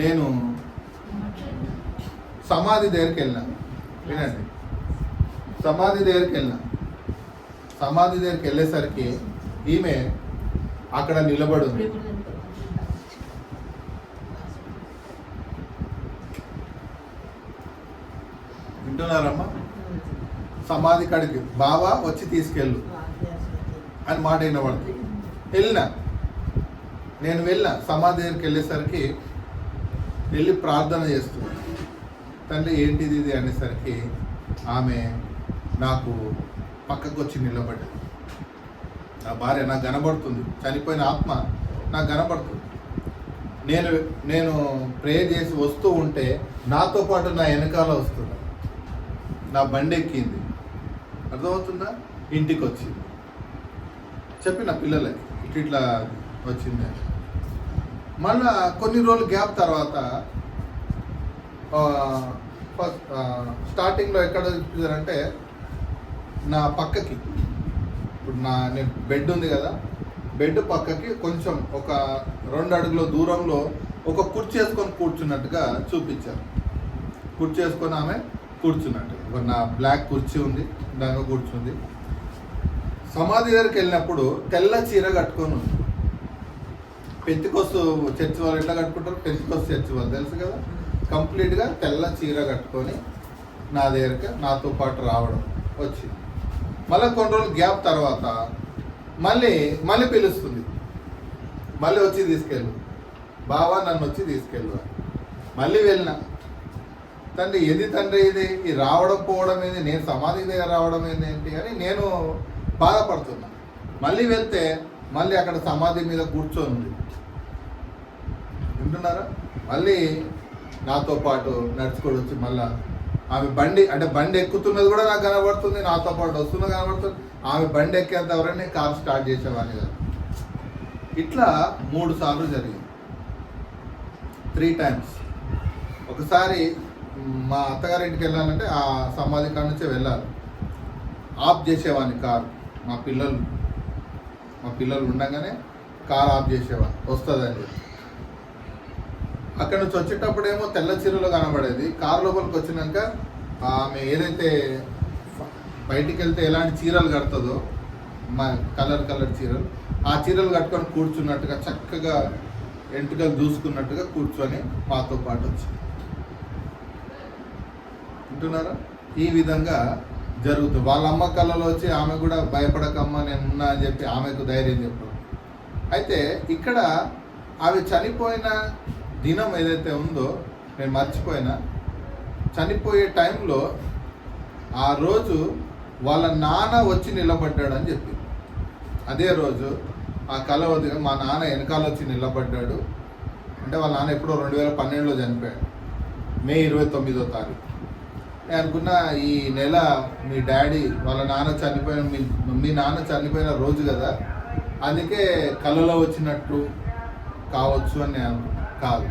నేను సమాధి దగ్గరికి వెళ్ళినాను. వినండి, సమాధి దగ్గరికి వెళ్ళేసరికి ఈమె అక్కడ నిలబడి ఉంది. వింటున్నారమ్మా? సమాధి కాడికి బావా వచ్చి తీసుకెళ్ళు అని మాట వినబడుతుంది. నేను వెళ్ళిన సమాధి దగ్గరికి వెళ్ళేసరికి వెళ్ళి ప్రార్థన చేస్తుంది. తండ్రి ఏంటిది ఇది అనేసరికి ఆమె నాకు పక్కకు వచ్చి నిలబడ్డది. నా భార్య నాకు కనబడుతుంది, చనిపోయిన ఆత్మ నాకు కనబడుతుంది. నేను ప్రే చేసి వస్తూ ఉంటే నాతో పాటు నా వెనకాల వస్తుంది, నా బండి ఎక్కింది, అర్థమవుతుందా, ఇంటికి వచ్చింది. చెప్పిన పిల్లలకి ఇట్లా వచ్చింది. మళ్ళా కొన్ని రోజులు గ్యాప్ తర్వాత స్టార్టింగ్లో ఎక్కడ చూపించారంటే నా పక్కకి, ఇప్పుడు నేను బెడ్ ఉంది కదా, బెడ్ పక్కకి కొంచెం ఒక 2 అడుగుల దూరంలో ఒక కుర్చీ వేసుకొని కూర్చున్నట్టుగా చూపించారు. కుర్చీ వేసుకొని ఆమె కూర్చున్నట్టు, నా బ్లాక్ కుర్చీ ఉంది, దానిలో కూర్చుంది. సమాధి దగ్గరికి వెళ్ళినప్పుడు తెల్ల చీర కట్టుకొని ఉంది. పెంతికొస్తు చర్చి వాళ్ళు ఎట్లా కట్టుకుంటారు, పెంతికొస్తు చర్చి వాళ్ళు తెలుసు కదా, కంప్లీట్గా తెల్ల చీర కట్టుకొని నా దగ్గరికి నాతో పాటు రావడం వచ్చింది. మళ్ళీ కొన్ని రోజులు గ్యాప్ తర్వాత మళ్ళీ పిలుస్తుంది, మళ్ళీ వచ్చి తీసుకెళ్ళు బావా, నన్ను వచ్చి తీసుకెళ్ళు. మళ్ళీ వెళ్ళిన, తండ్రి ఇది ఈ రావడం పోవడం ఏంది, నేను సమాధి దగ్గర రావడం ఏంటి అని నేను బాధపడుతున్నా. మళ్ళీ వెళ్తే మళ్ళీ అక్కడ సమాధి మీద కూర్చొని ఉంది. వింటున్నారా? మళ్ళీ నాతో పాటు నడుచుకొని వచ్చి మళ్ళా ఆమె బండి ఎక్కుతున్నది కూడా నాకు కనబడుతుంది, నాతో పాటు వస్తున్నది కనబడుతుంది. ఆమె బండి ఎక్కేంత ఎవరైనా కారు స్టార్ట్ చేసేవాడిని కాదు. ఇట్లా 3 సార్లు జరిగింది, 3 times. ఒకసారి మా అత్తగారింటికి వెళ్ళాలంటే ఆ సమాధి కాడ నుంచే వెళ్ళాలి, ఆఫ్ చేసేవాడిని కారు. మా పిల్లలు ఉండగానే కారు ఆఫ్ చేసేవాడిని వస్తుందని చెప్పి. అక్కడ నుంచి వచ్చేటప్పుడేమో తెల్ల చీరలో కనబడేది. కారు లోపలికి వచ్చినాక ఆమె ఏదైతే బయటికి వెళ్తే ఎలాంటి చీరలు కడుతుందో, మా కలర్ చీరలు, ఆ చీరలు కట్టుకొని కూర్చున్నట్టుగా చక్కగా ఎంటుకలు చూసుకున్నట్టుగా కూర్చొని మాతో పాటు వచ్చింది. వింటున్నారా? ఈ విధంగా జరుగుతుంది. వాళ్ళ అమ్మ కళ్ళలో వచ్చి ఆమె కూడా భయపడకమ్మ నేను ఉన్నా అని చెప్పి ఆమెకు ధైర్యం చెప్పడం. అయితే ఇక్కడ ఆమె చనిపోయిన దినం ఏదైతే ఉందో నేను మర్చిపోయినా, చనిపోయే టైంలో ఆ రోజు వాళ్ళ నాన్న వచ్చి నిలబడ్డాడు అని చెప్పి, అదే రోజు ఆ కలవదిగా మా నాన్న వెనకాల వచ్చి నిలబడ్డాడు. అంటే వాళ్ళ నాన్న ఎప్పుడో 2012లో చనిపోయాడు, మే 29వ తారీఖు. నేను అనుకున్నా ఈ నెల మీ డాడీ వాళ్ళ నాన్న చనిపోయిన మీ నాన్న చనిపోయిన రోజు కదా, అందుకే కళలో వచ్చినట్టు కావచ్చు అని నేను కాదు.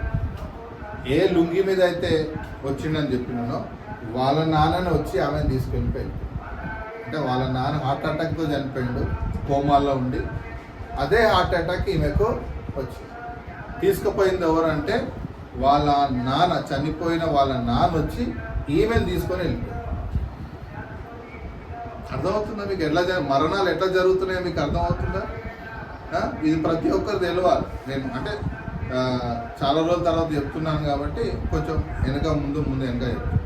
ఏ లుంగి మీద అయితే వచ్చిండని చెప్పినానో వాళ్ళ నాన్నని వచ్చి ఆమెను తీసుకెళ్ళిపోయాడు. అంటే వాళ్ళ నాన్న హార్ట్ అటాక్తో చనిపోయాడు, కోమాల్లో ఉండి. అదే హార్ట్ అటాక్ ఈమెకు వచ్చింది. తీసుకుపోయింది ఎవరంటే వాళ్ళ నాన్న, చనిపోయిన వాళ్ళ నాన్న వచ్చి ఈమెను తీసుకొని వెళ్ళిపోయాడు. అర్థమవుతుందా మీకు? మరణాలు ఎట్లా జరుగుతున్నాయో మీకు అర్థమవుతుందా? ఇది ప్రతి ఒక్కరు తెలియాలి. నేను అంటే చాలా రోజుల తర్వాత చెప్తున్నాను కాబట్టి కొంచెం ముందు వెనక చెప్తాను.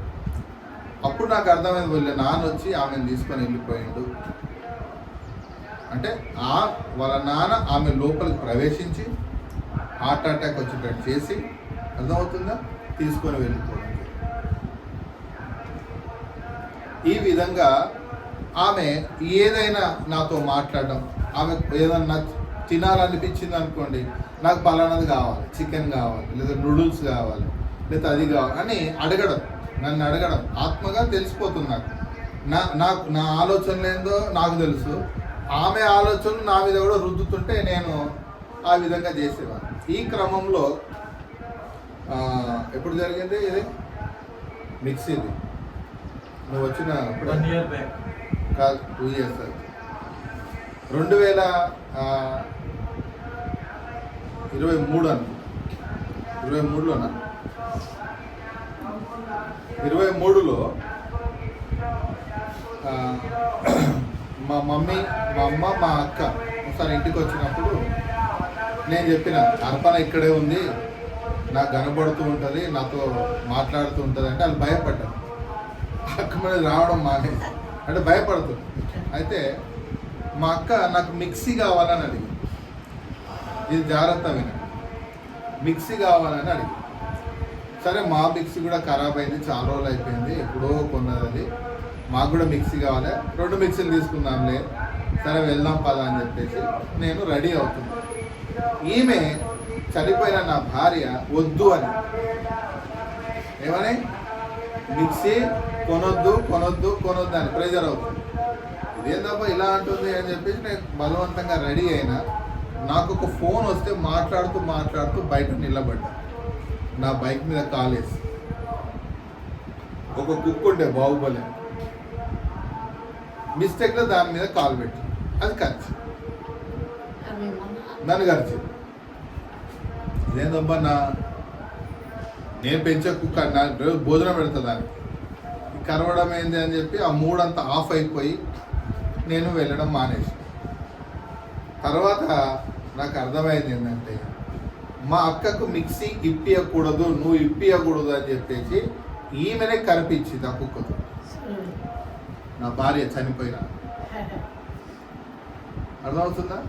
అప్పుడు నాకు అర్థమైంది, వెళ్ళి నాన్న వచ్చి ఆమెను తీసుకొని వెళ్ళిపోయిండు అంటే వాళ్ళ నాన్న ఆమె లోపలికి ప్రవేశించి హార్ట్ అటాక్ వచ్చేటట్టు చేసి, అర్థమవుతుందా, తీసుకొని వెళ్ళిపోయింది. ఈ విధంగా ఆమె ఏదైనా నాతో మాట్లాడడం, ఆమె ఏదన్నా తినాలనిపించింది అనుకోండి, నాకు పలానాది కావాలి, చికెన్ కావాలి, లేదా నూడిల్స్ కావాలి, లేదా అది కావాలి అని నన్ను అడగడం ఆత్మగా తెలిసిపోతుంది నాకు. నా ఆలోచనలు ఏందో నాకు తెలుసు, ఆమె ఆలోచనలు నా మీద కూడా రుద్దుతుంటే నేను ఆ విధంగా చేసేవాడిని. ఈ క్రమంలో ఎప్పుడు జరిగింది ఇది? మిక్సీది నువ్వు వచ్చిన 1 year back కాదు, 2 years 2023 23లోనా 23లో మా మమ్మీ, మా అమ్మ, మా అక్క ఒకసారి ఇంటికి వచ్చినప్పుడు నేను చెప్పిన, అర్పణ ఇక్కడే ఉంది, నాకు కనబడుతూ ఉంటుంది, నాతో మాట్లాడుతూ ఉంటుంది అంటే వాళ్ళు భయపడ్డారు. అక్క మీద రావడం మానేది అంటే భయపడుతుంది. అయితే మా అక్క నాకు మిక్సీ కావాలని అడిగింది. ఇది జాగ్రత్త వినండి, మిక్సీ కావాలని అడిగింది. సరే, మా మిక్సీ కూడా ఖరాబ్ అయింది, చాలా రోజులు అయిపోయింది, ఎప్పుడో కొన్నది, మాకు కూడా మిక్సీ కావాలి, 2 మిక్సీలు తీసుకుందాంలే, సరే వెళ్దాం పదా అని చెప్పేసి నేను రెడీ అవుతున్నాను. ఈమె చనిపోయిన నా భార్య వద్దు అని, ఏమని, మిక్సీ కొనొద్దు అని ప్రెజర్ అవుతుంది. ఏందబ్బా ఇలా అంటుంది అని చెప్పేసి నేను బలవంతంగా రెడీ అయినా. నాకు ఒక ఫోన్ వస్తే మాట్లాడుతూ బయట నిలబడ్డా. నా బైక్ మీద కాలేసి ఒక కుక్క ఉండే బాహుబలి, మిస్టేక్లో దాని మీద కాలు పెట్టి అది ఖర్చు నన్ను ఖర్చు. ఇదేందబ్బా నేను పెంచే కుక్క నా రోజు భోజనం పెడతా దానికి కరవడం ఏంది అని చెప్పి ఆ మూడంతా ఆఫ్ అయిపోయి నేను వెళ్ళడం మానేసి. తర్వాత నాకు అర్థమైంది ఏంటంటే మా అక్కకు మిక్సీ ఇప్పియకూడదు, నువ్వు ఇప్పియకూడదు అని చెప్పేసి ఈమెనే కనిపించింది ఆ కుక్కతో. నా భార్య చనిపోయినా అర్థమవుతుందా?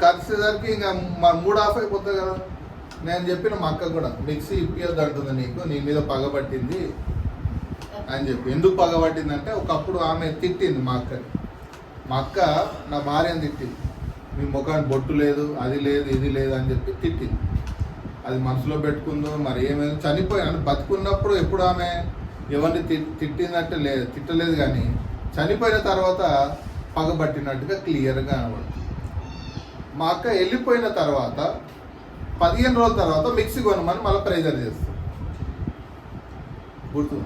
కలిసేసరికి ఇంకా మా మూడు ఆఫ్ అయిపోతుంది కదా. నేను చెప్పిన మా అక్క కూడా మిక్సీ ఇప్పియద్దు అంటుంది, నీకు నీ మీద పగబట్టింది అని చెప్పి. ఎందుకు పగబట్టిందంటే ఒకప్పుడు ఆమె తిట్టింది మా అక్కని. మా అక్క నా భార్యను తిట్టింది, మీ ముఖానికి బొట్టు లేదు, అది లేదు, ఇది లేదు అని చెప్పి తిట్టింది. అది మనసులో పెట్టుకుందో మరి ఏమైంది, చనిపోయాను. బతుకున్నప్పుడు ఎప్పుడు ఆమె ఎవరిని తిట్టిందంటే తిట్టలేదు, కానీ చనిపోయిన తర్వాత పగబట్టినట్టుగా క్లియర్గా కనబడుతుంది. మా అక్క వెళ్ళిపోయిన తర్వాత 15 రోజుల తర్వాత మిక్సీ కొనమని మళ్ళీ ప్రెజర్ చేస్తుంది. గుర్తు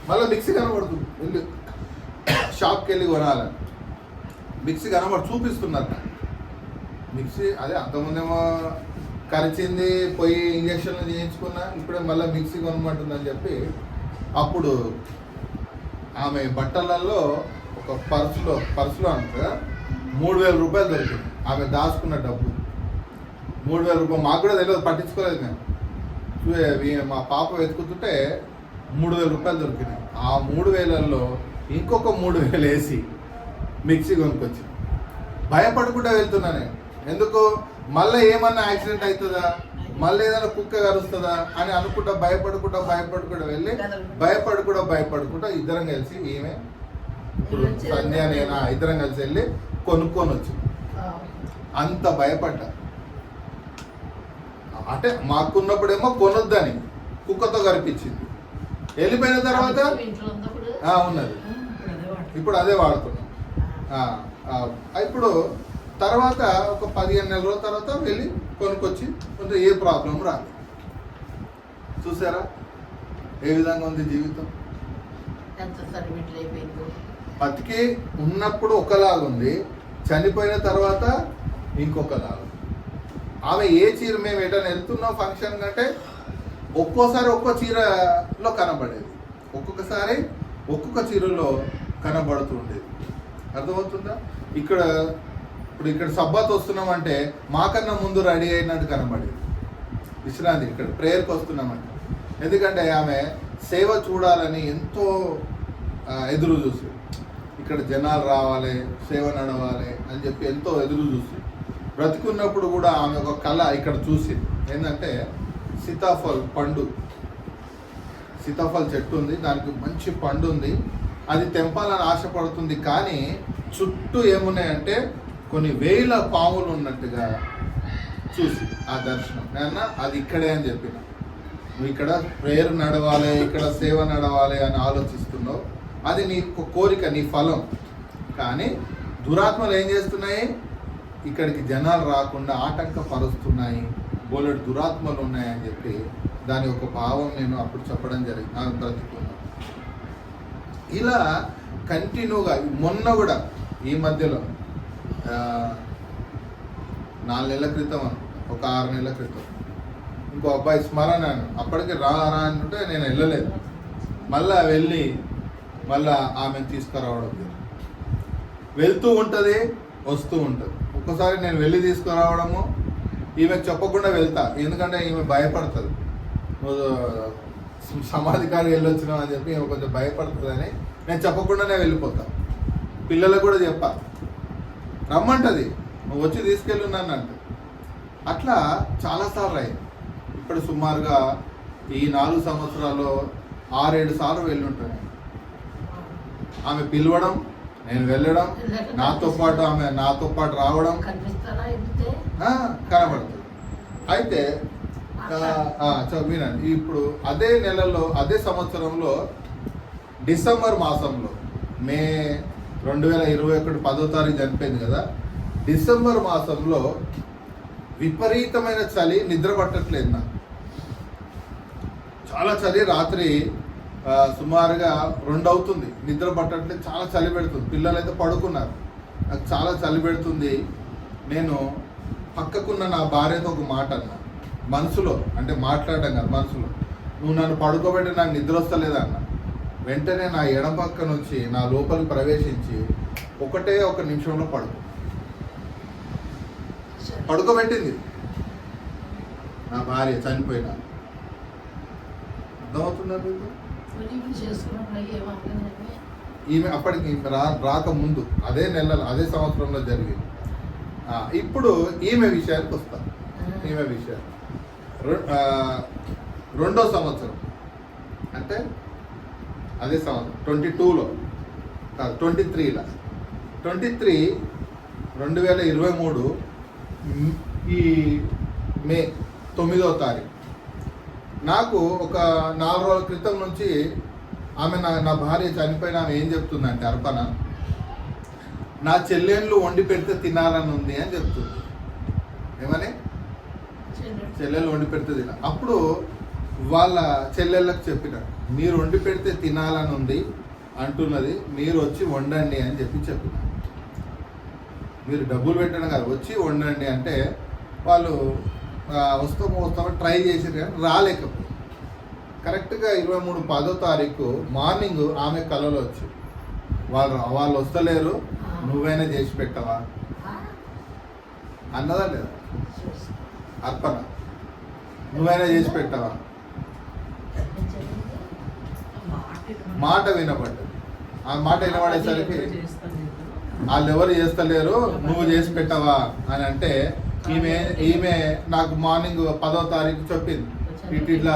మళ్ళీ మిక్సీ కనబడుతుంది, వెళ్ళి షాప్కి వెళ్ళి కొనాలని మిక్సీ చూపిస్తున్నారు నాకు మిక్సీ. అదే అంతకుముందేమో కరిచింది, పోయి ఇంజక్షన్లు చేయించుకున్నా, ఇప్పుడే మళ్ళీ మిక్సీ కొనమంటుందని చెప్పి. అప్పుడు ఆమె బట్టలలో ఒక పర్సులో అంత 3000 రూపాయలు దొరికింది. ఆమె దాచుకున్న డబ్బు 3000 రూపాయలు. మాకు కూడా తెలియదు, పట్టించుకోలేదు మేము. మా పాప వెతుకుతుంటే 3000 రూపాయలు దొరికినాయి. ఆ 3000లో ఇంకొక 3000 వేసి మిక్సీ కొనుక్కొచ్చి భయపడకుండా వెళ్తున్నా నేను. ఎందుకు మళ్ళీ ఏమన్నా యాక్సిడెంట్ అవుతుందా, మళ్ళీ ఏదైనా కుక్క కరుస్తుందా అని అనుకుంటా భయపడకుండా వెళ్ళి భయపడకుండా ఇద్దరం కలిసి ఈమె ఇప్పుడు సంధ్య నేను ఇద్దరం కలిసి వెళ్ళి కొనుక్కొని వచ్చి అంత భయపడ్డా. అంటే మాకున్నప్పుడేమో కొనొద్దని కుక్కతో కనిపించింది, వెళ్ళిపోయిన తర్వాత ఉన్నది, ఇప్పుడు అదే వాడుతున్నాం. ఇప్పుడు తర్వాత ఒక 15 నెలల రోజుల తర్వాత వెళ్ళి కొనుక్కొచ్చి కొంచెం ఏ ప్రాబ్లం రాదు. చూసారా ఏ విధంగా ఉంది జీవితం? బతికి ఉన్నప్పుడు ఒకలాగుంది, చనిపోయిన తర్వాత ఇంకొకలాగా. ఆమె ఏ చీర, మేము ఎటైనా వెళ్తున్నాం ఫంక్షన్ కంటే ఒక్కోసారి ఒక్కో చీరలో కనబడేది, ఒక్కొక్కసారి ఒక్కొక్క చీరలో కనబడుతూ ఉండేది. అర్థమవుతుందా? ఇప్పుడు ఇక్కడ సబ్బాత్ వస్తున్నామంటే మాకన్నా ముందు రెడీ అయినట్టు కనబడేది. విశ్రాంతి ఇక్కడ ప్రేయర్కి వస్తున్నామంటే, ఎందుకంటే ఆమె సేవ చూడాలని ఎంతో ఎదురు చూసి, ఇక్కడ జనాలు రావాలి, సేవ నడవాలి అని చెప్పి ఎంతో ఎదురు చూసి, బ్రతికున్నప్పుడు కూడా ఆమె ఒక కళ ఇక్కడ చూసింది. ఏంటంటే సీతాఫల్ చెట్టు ఉంది, దానికి మంచి పండు ఉంది, అది తెంపాలని ఆశపడుతుంది. కానీ చుట్టూ ఏమున్నాయంటే కొన్ని వేల పాములు ఉన్నట్టుగా చూసి ఆ దర్శనం. నేను అది ఇక్కడే అని చెప్పిన, నువ్వు ఇక్కడ ప్రేయర్ నడవాలి, ఇక్కడ సేవ నడవాలి అని ఆలోచిస్తున్నావు, అది నీ కోరిక, నీ ఫలం. కానీ దురాత్మలు ఏం చేస్తున్నాయి, ఇక్కడికి జనాలు రాకుండా ఆటంకపరుస్తున్నాయి, బోలెడు దురాత్మలు ఉన్నాయని చెప్పి దాని ఒక భావం నేను అప్పుడు చెప్పడం జరిగింది. నాకు బ్రతుకున్నా ఇలా కంటిన్యూగా. మొన్న కూడా ఈ మధ్యలో 4 నెలల క్రితం, ఒక 6 నెలల క్రితం ఇంకో అబ్బాయి స్మరణ, అప్పటికి రా అంటుంటే నేను వెళ్ళలేదు. మళ్ళా వెళ్ళి ఆమెను తీసుకురావడం, వెళ్తూ ఉంటుంది వస్తూ ఉంటుంది. ఒక్కసారి నేను వెళ్ళి తీసుకురావడము, ఈమెకు చెప్పకుండా వెళ్తా, ఎందుకంటే ఈమె భయపడుతుంది, నువ్వు సమాధి కాడికి వెళ్ళొచ్చినావు అని చెప్పి ఈమె కొంచెం భయపడుతుందని నేను చెప్పకుండానే వెళ్ళిపోతా. పిల్లలకు కూడా చెప్పా, రమ్మంటుంది, నువ్వు వచ్చి తీసుకెళ్ళున్నాను అంటే. అట్లా చాలాసార్లు అయింది. ఇప్పుడు సుమారుగా ఈ 4 సంవత్సరాల్లో 6-7 సార్లు వెళ్ళి ఉంటాను. ఆమె పిలవడం, నేను వెళ్ళడం, నాతో పాటు రావడం కనబడుతుంది. అయితే వినండి, ఇప్పుడు అదే నెలలో, అదే సంవత్సరంలో డిసెంబర్ మాసంలో, మే 2021 10వ తారీఖు చనిపోయింది కదా. డిసెంబర్ మాసంలో విపరీతమైన చలి, నిద్ర పట్టట్లేదు నాకు. చాలా చలి, రాత్రి సుమారుగా 2 అవుతుంది, నిద్ర పట్టట్లేదు, చాలా చలి పెడుతుంది. పిల్లలు అయితే పడుకున్నారు, నాకు చాలా చలి పెడుతుంది. నేను పక్కకున్న నా భార్యతో ఒక మాట అన్నా మనసులో, అంటే మాట్లాడడం కాదు మనసులో, నువ్వు నన్ను పడుకోబెట్టి నాకు నిద్ర వస్తలేదా అన్న. వెంటనే నా ఎడం పక్క నుంచి నా లోపలికి ప్రవేశించి ఒక నిమిషంలో పడుకోబెట్టింది నా భార్య చనిపోయినా. అర్థమవుతుందా మీకు? ఈమె అప్పటికి రాకముందు అదే నెలలో అదే సంవత్సరంలో జరిగింది. ఇప్పుడు ఈమె విషయానికి వస్తాను. ఈమె విషయాలు 2వ సంవత్సరం, అంటే అదే సంవత్సరం 22లో కాదు 23లో 2023 ఈ మే 9వ తారీఖు నాకు ఒక 4 రోజుల క్రితం నుంచి ఆమె నా భార్య చనిపోయిన ఆమె ఏం చెప్తుందంటే, అర్పణ నా చెల్లెళ్ళు వండి పెడితే తినాలని ఉంది అని చెప్తుంది. ఏమని? చెల్లెళ్ళు వండి పెడితే తిన. అప్పుడు వాళ్ళ చెల్లెళ్ళకి చెప్పిన, మీరు వండి పెడితే తినాలని ఉంది అంటున్నది, మీరు వచ్చి వండండి అని చెప్పిన. మీరు డబ్బులు పెట్టడం కాదు, వచ్చి వండండి అంటే వాళ్ళు వస్తాము ట్రై చేసారు కానీ రాలేకపోయింది. కరెక్ట్గా 23 10వ తారీఖు మార్నింగ్ ఆమె కలలో వచ్చి, వాళ్ళు వస్తలేరు, నువ్వైనా చేసి పెట్టవా అన్నదా లేదా? అర్పణ, నువ్వైనా చేసి పెట్టవా? మాట వినపడ్డది. ఆ మాట వినపడేసరికి వాళ్ళు ఎవరు చేస్తలేరు, నువ్వు చేసి పెట్టవా అని అంటే, ఈమె నాకు మార్నింగ్ 10వ తారీఖు చెప్పింది, ఇట్లా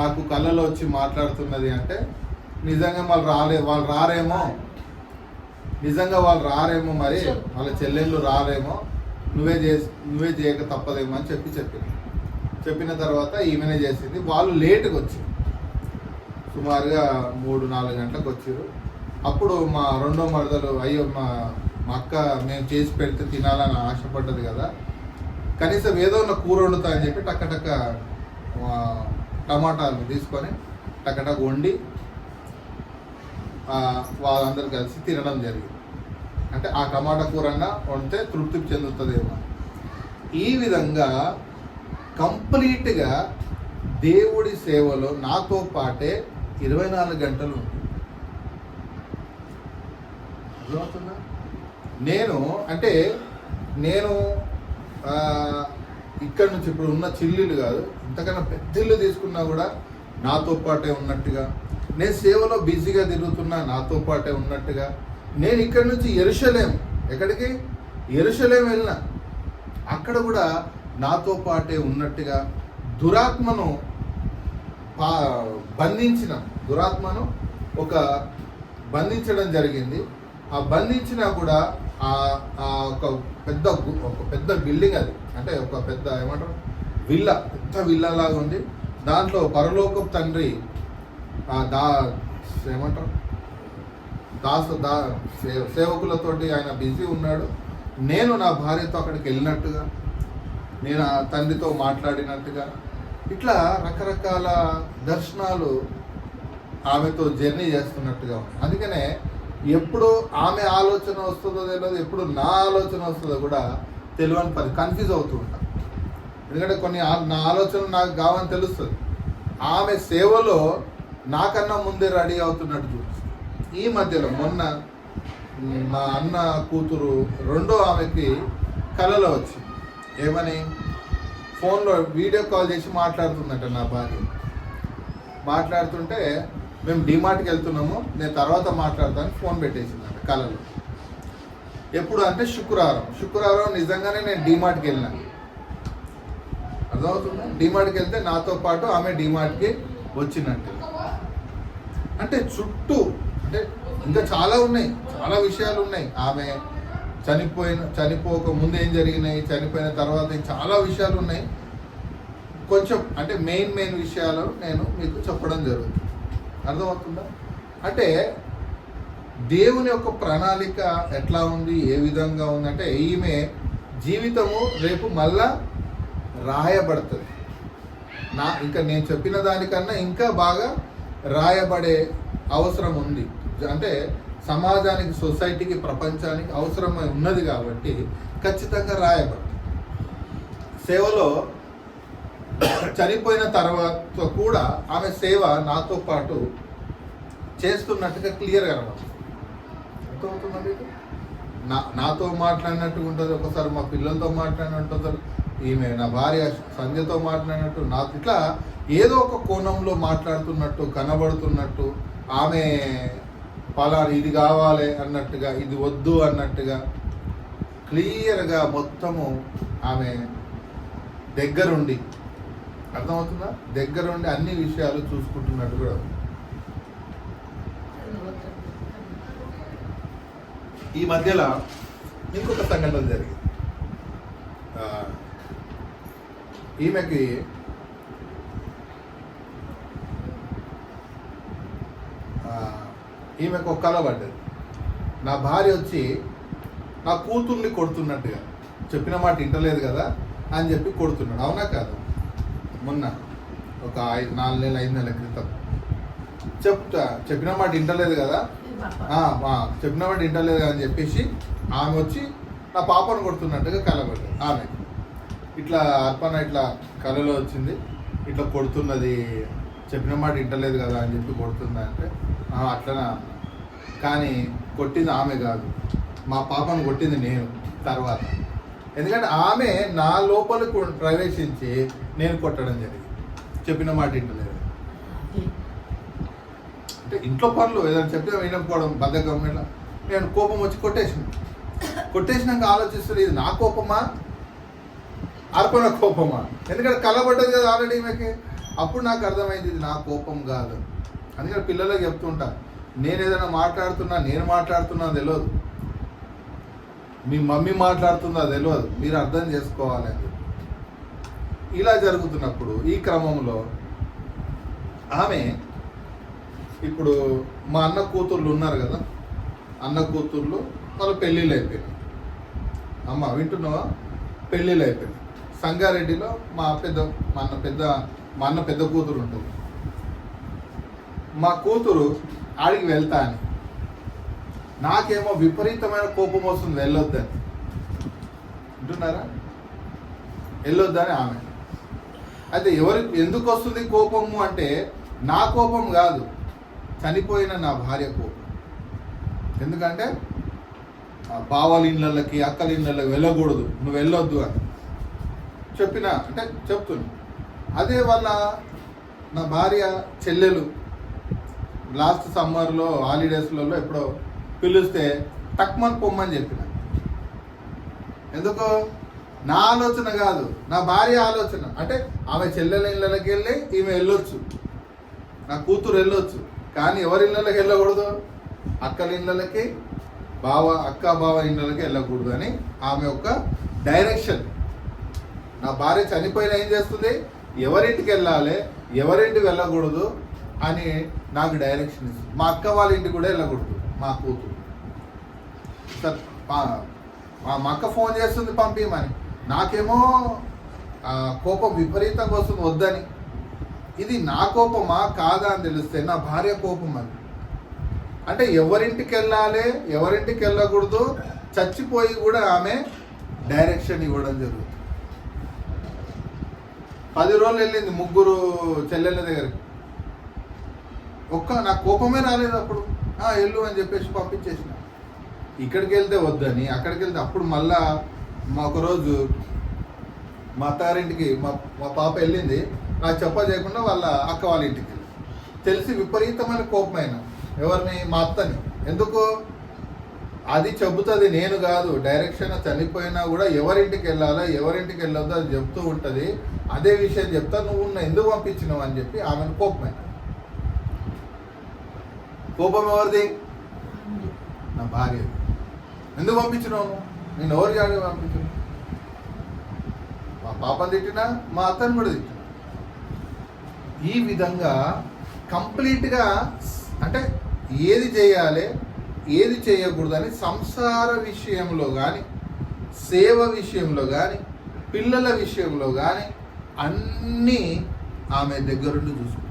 నాకు కళ్ళలో వచ్చి మాట్లాడుతున్నది అంటే, నిజంగా వాళ్ళు రారేమో, నిజంగా వాళ్ళు రారేమో, మరి వాళ్ళ చెల్లెళ్ళు రారేమో, నువ్వే చేయక తప్పదేమో అని చెప్పిన తర్వాత ఈమెనే చేసింది. వాళ్ళు లేటుగా వచ్చారు, సుమారుగా 3-4 గంటలకు వచ్చారు. అప్పుడు మా 2వ మరదలు, అయ్యో మా అక్క మేము చేసి పెడితే తినాలని ఆశపడ్డది కదా, కనీసం ఏదో ఉన్న కూర వండుతా అని చెప్పి టక్కటక్క టమాటాలు తీసుకొని టక్కటక్క వండి వాళ్ళందరూ కలిసి తినడం జరిగింది. అంటే ఆ టమాటా కూరన్నా వండితే తృప్తి చెందుతుందేమో. ఈ విధంగా కంప్లీట్గా దేవుడి సేవలో నాతో పాటే 24 గంటలు ఉంది. అర్థమవుతుందా? నేను ఇక్కడ నుంచి ఇప్పుడు ఉన్న చిల్లీలు కాదు, ఇంతకన్నా పెద్ద ఇల్లు తీసుకున్నా కూడా నాతో పాటే ఉన్నట్టుగా, నేను సేవలో బిజీగా తిరుగుతున్నా నాతో పాటే ఉన్నట్టుగా, నేను ఇక్కడ నుంచి యెరూషలేం, ఎక్కడికి? యెరూషలేం వెళ్ళినా అక్కడ కూడా నాతో పాటే ఉన్నట్టుగా, దురాత్మను బంధించడం జరిగింది. ఆ బంధించినా కూడా ఒక పెద్ద బిల్డింగ్, అది అంటే ఒక పెద్ద ఏమంటారు పెద్ద విల్లా లాగా ఉంది. దాంట్లో పరలోకపు తండ్రి ఏమంటారు సేవకులతోటి ఆయన బిజీ ఉన్నాడు. నేను నా భార్యతో అక్కడికి వెళ్ళినట్టుగా, నేను ఆ తండ్రితో మాట్లాడినట్టుగా, ఇట్లా రకరకాల దర్శనాలు ఆమెతో జర్నీ చేస్తున్నట్టుగా ఉంది. అందుకనే ఎప్పుడు ఆమె ఆలోచన వస్తుందో తెలియదు, ఎప్పుడు నా ఆలోచన వస్తుందో కూడా తెలియని కన్ఫ్యూజ్ అవుతూ ఉంటాను. ఎందుకంటే నా ఆలోచన నాకు కావని తెలుస్తుంది. ఆమె సేవలో నాకన్నా ముందే రెడీ అవుతున్నట్టు చూపిస్తుంది. ఈ మధ్యలో మొన్న మా అన్న కూతురు 2వ ఆమెకి కలలో వచ్చింది. ఏమని? ఫోన్లో వీడియో కాల్ చేసి మాట్లాడుతుందట నా భార్య. మాట్లాడుతుంటే మేము డిమార్ట్కి వెళ్తున్నాము, నేను తర్వాత మాట్లాడతాను ఫోన్ పెట్టేసిందట కలలో. ఎప్పుడు అంటే శుక్రవారం నిజంగానే నేను డిమార్ట్కి వెళ్ళినాను. అర్థమవుతుందా? డిమార్ట్కి వెళ్తే నాతో పాటు ఆమె డిమార్ట్కి వచ్చినట్టు. అంటే చుట్టూ అంటే ఇంకా చాలా ఉన్నాయి, చాలా విషయాలు ఉన్నాయి. ఆమె చనిపోక ముందు ఏం జరిగినాయి, చనిపోయిన తర్వాత చాలా విషయాలు ఉన్నాయి. కొంచెం అంటే మెయిన్ విషయాలు నేను మీకు చెప్పడం జరుగుతుంది. అర్థమవుతుందా? అంటే దేవుని యొక్క ప్రణాళిక ఎట్లా ఉంది, ఏ విధంగా ఉందంటే ఈమె జీవితము రేపు మళ్ళా రాయబడుతుంది. ఇంకా నేను చెప్పిన దానికన్నా ఇంకా బాగా రాయబడే అవసరం ఉంది. అంటే సమాజానికి, సొసైటీకి, ప్రపంచానికి అవసరమై ఉన్నది కాబట్టి ఖచ్చితంగా రాయబడుతుంది. సేవలో చనిపోయిన తర్వాత కూడా ఆమె సేవ నాతో పాటు చేస్తున్నట్టుగా క్లియర్గా కనబడుతుంది. అర్థమవుతుందండి. నాతో మాట్లాడినట్టు ఉంటుంది, ఒకసారి మా పిల్లలతో మాట్లాడినట్టు ఉంటుంది, ఈమె నా భార్య సంధ్యతో మాట్లాడినట్టు, నాకు ఇట్లా ఏదో ఒక కోణంలో మాట్లాడుతున్నట్టు కనబడుతున్నట్టు, ఆమె పలానా ఇది కావాలి అన్నట్టుగా, ఇది వద్దు అన్నట్టుగా క్లియర్గా మొత్తము ఆమె దగ్గరుండి, అర్థమవుతుందా, దగ్గరుండి అన్ని విషయాలు చూసుకుంటున్నట్టు కూడా. ఈ మధ్యలో ఇంకొక సంఘటన జరిగింది. ఈమెకి ఒక కల పడ్డది. నా భార్య వచ్చి నా కూతుర్ని కొడుతున్నట్టుగా, చెప్పిన మాట వింటలేదు కదా అని చెప్పి కొడుతున్నాడు. అవునా కాదు? మొన్న ఒక 4 నెలలు 5 నెలల క్రితం చెప్పిన మాట వింటలేదు కదా, చెప్పిన మాట వింటలేదు కదా అని చెప్పేసి ఆమె వచ్చి నా పాపను కొడుతున్నట్టుగా కలబడ్డది. ఆమె ఇట్లా అర్పణ ఇట్లా కళలో వచ్చింది, ఇట్లా కొడుతున్నది, చెప్పిన మాట వింటలేదు కదా అని చెప్పి కొడుతుంది అంటే అట్లనే. కానీ కొట్టింది ఆమె కాదు, మా పాపను కొట్టింది నేను తర్వాత. ఎందుకంటే ఆమె నా లోపలికి ప్రవేశించి నేను కొట్టడం జరిగింది, చెప్పిన మాట వింటలేదు. అంటే ఇంట్లో పనులు ఏదైనా చెప్తే వినకపోవడం, బద్ధకం, ఇలా నేను కోపం వచ్చి కొట్టేసినాక ఆలోచిస్తుంది, ఇది నా కోపమా అర్పణ కోపమా? ఎందుకంటే కలబడ్డది కదా ఆల్రెడీ ఈమెకి. అప్పుడు నాకు అర్థమైంది ఇది నా కోపం కాదు. అందుకని పిల్లలకు చెప్తుంటా, నేను ఏదైనా మాట్లాడుతున్నా, నేను మాట్లాడుతున్నా తెలియదు, మీ మమ్మీ మాట్లాడుతుందా తెలియదు, మీరు అర్థం చేసుకోవాలి అని. ఇలా జరుగుతున్నప్పుడు ఈ క్రమంలో ఆమె ఇప్పుడు మా అన్న కూతుర్లు ఉన్నారు కదా, అన్న కూతుర్లు వాళ్ళ పెళ్ళిళ్ళు అయిపోయినాయి. అమ్మ వింటున్నావా? పెళ్ళిళ్ళు అయిపోయినాయి. సంగారెడ్డిలో మా అన్న పెద్ద కూతురు ఉంటుంది. మా కూతురు ఆడికి వెళ్తా అని, నాకేమో విపరీతమైన కోపం వస్తుంది, వెళ్ళొద్దని. వింటున్నారా? వెళ్ళొద్దని ఆమె. అయితే ఎందుకు వస్తుంది కోపము అంటే నా కోపం కాదు, చనిపోయిన నా భార్య కోపం. ఎందుకంటే బావల ఇళ్ళకి, అక్కల ఇళ్ళకి వెళ్ళకూడదు, నువ్వు వెళ్ళొద్దు అని చెప్తున్నా. అదే వాళ్ళ నా భార్య చెల్లెలు లాస్ట్ సమ్మర్లో హాలిడేస్లలో ఎప్పుడో పిలిస్తే తక్కువని పొమ్మని చెప్పిన. ఎందుకు? నా ఆలోచన కాదు, నా భార్య ఆలోచన. అంటే ఆమె చెల్లెల ఇళ్ళకి వెళ్ళి ఈమె వెళ్ళొచ్చు, నా కూతురు వెళ్ళొచ్చు, కానీ ఎవరి ఇళ్ళకి వెళ్ళకూడదు? అక్కల ఇళ్ళకి, అక్క బావ ఇళ్ళకి వెళ్ళకూడదు అని ఆమె యొక్క డైరెక్షన్. నా భార్య చనిపోయినా ఏం చేస్తుంది, ఎవరింటికి వెళ్ళాలి, ఎవరింటికి వెళ్ళకూడదు అని నాకు డైరెక్షన్ ఇస్తుంది. మా అక్క వాళ్ళ ఇంటికి కూడా వెళ్ళకూడదు మా కూతురు. మా అక్క ఫోన్ చేస్తుంది పంపించమని, నాకేమో కోపం విపరీతంగా వస్తుంది వద్దని. ఇది నా కోపమా కాదా అని తెలిస్తే నా భార్య కోపం అది. అంటే ఎవరింటికి వెళ్ళాలి, ఎవరింటికి వెళ్ళకూడదు, చచ్చిపోయి కూడా ఆమె డైరెక్షన్ ఇవ్వడం జరుగుతుంది. 10 రోజులు వెళ్ళింది ముగ్గురు చెల్లెళ్ళ దగ్గరికి. నాకు కోపమే రాలేదు అప్పుడు. వెళ్ళు అని చెప్పేసి పంపించేసిన. ఇక్కడికి వెళ్తే వద్దని, అక్కడికి వెళ్తే అప్పుడు మళ్ళా ఒకరోజు మా అత్తారింటికి మా పాప వెళ్ళింది, నాకు చేయకుండా వాళ్ళ అక్క వాళ్ళ ఇంటికి వెళ్ళి తెలిసి విపరీతమైన కోపమైన ఎవరిని, మా అత్తని. ఎందుకు? అది చెబుతుంది, నేను కాదు. డైరెక్షన్ చనిపోయినా కూడా ఎవరింటికి వెళ్ళాలో ఎవరింటికి వెళ్ళొద్దో అది చెప్తూ ఉంటుంది. అదే విషయం చెప్తా, నువ్వు ఎందుకు పంపించినావు అని చెప్పి ఆమెను కోపమైన. కోపం ఎవరిది? నా భార్య. ఎందుకు పంపించినావు? నేను ఎవరి జాడి పంపించాను? మా పాపను తిట్టినా, మా అత్తని కూడా తిట్టినా. ఈ విధంగా కంప్లీట్గా అంటే ఏది చేయాలి, ఏది చేయకూడదని సంసార విషయంలో కానీ, సేవ విషయంలో కానీ, పిల్లల విషయంలో కానీ అన్నీ ఆమె దగ్గరుండి చూసుకుంటారు.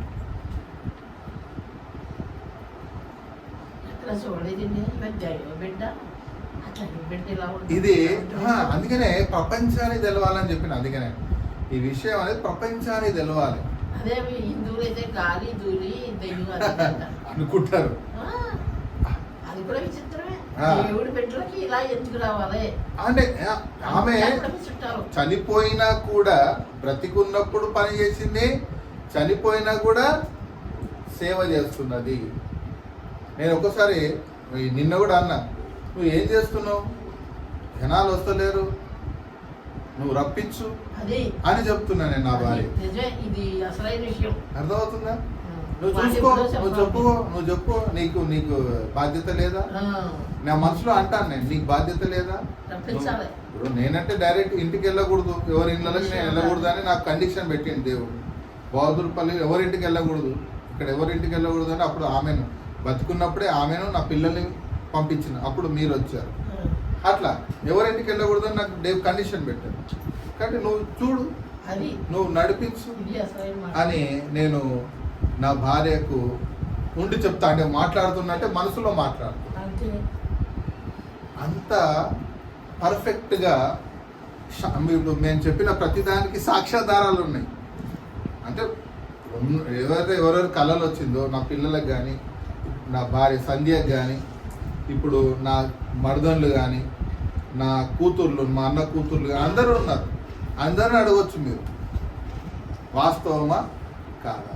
ఇది అందుకనే ప్రపంచానికి తెలవాలని చెప్పిన. అందుకనే ఈ విషయం అనేది ప్రపంచానికి తెలవాలి. అదే హిందువులు అయితే గాలి దూలి దెయ్యం అనుకుంటారు. అది కూడా విచిత్రమే. దేవుడి బిడ్డలకి ఇలా ఎందుకు రావాలి అంటే ఆమె చనిపోయినా కూడా బ్రతికున్నప్పుడు పని చేసింది, చనిపోయినా కూడా సేవ చేస్తున్నది. నేను ఒకసారి నిన్న కూడా అన్నా, నువ్వు ఏం చేస్తున్నావు, జనాలు వస్తలేరు, నువ్వు రప్పించు అని చెప్తున్నా నేను నా భార్య. అర్థమవుతుందా? నువ్వు చూసుకో, నువ్వు చెప్పు, నీకు బాధ్యత లేదా? నా మనసులో అంటాను నేను, నీకు బాధ్యత లేదా? ఇప్పుడు నేనంటే డైరెక్ట్ ఇంటికి వెళ్ళకూడదు, ఎవరి ఇళ్ళకి నేను వెళ్ళకూడదు అని నాకు కండిషన్ పెట్టింది దేవుడు. బౌద్ధులపల్లి ఎవరింటికి వెళ్ళకూడదు, ఇక్కడ ఎవరింటికి వెళ్ళకూడదు అని అప్పుడు ఆమెను బతుకున్నప్పుడే ఆమెను నా పిల్లల్ని పంపించిన, అప్పుడు మీరు వచ్చారు. అట్లా ఎవరింటికి వెళ్ళకూడదు అని నాకు దేవుడు కండిషన్ పెట్టాడు. కాబట్టి నువ్వు చూడు, నువ్వు నడిపించు అని నేను నా భార్యకు ఉండి చెప్తా. అంటే మాట్లాడుతున్నట్టే మనసులో మాట్లాడుతున్నా. అంత పర్ఫెక్ట్గా ఇప్పుడు మేము చెప్పిన ప్రతిదానికి సాక్ష్యాధారాలు ఉన్నాయి. అంటే ఎవరెవరు కళలు వచ్చిందో నా పిల్లలకు కానీ, నా భార్య సంధ్యకు కానీ, ఇప్పుడు నా మర్దన్లు కానీ, నా కూతుర్లు, మా అన్న కూతుర్లు కానీ అందరూ ఉన్నారు. అందరిని అడగొచ్చు మీరు, వాస్తవమా కాదా?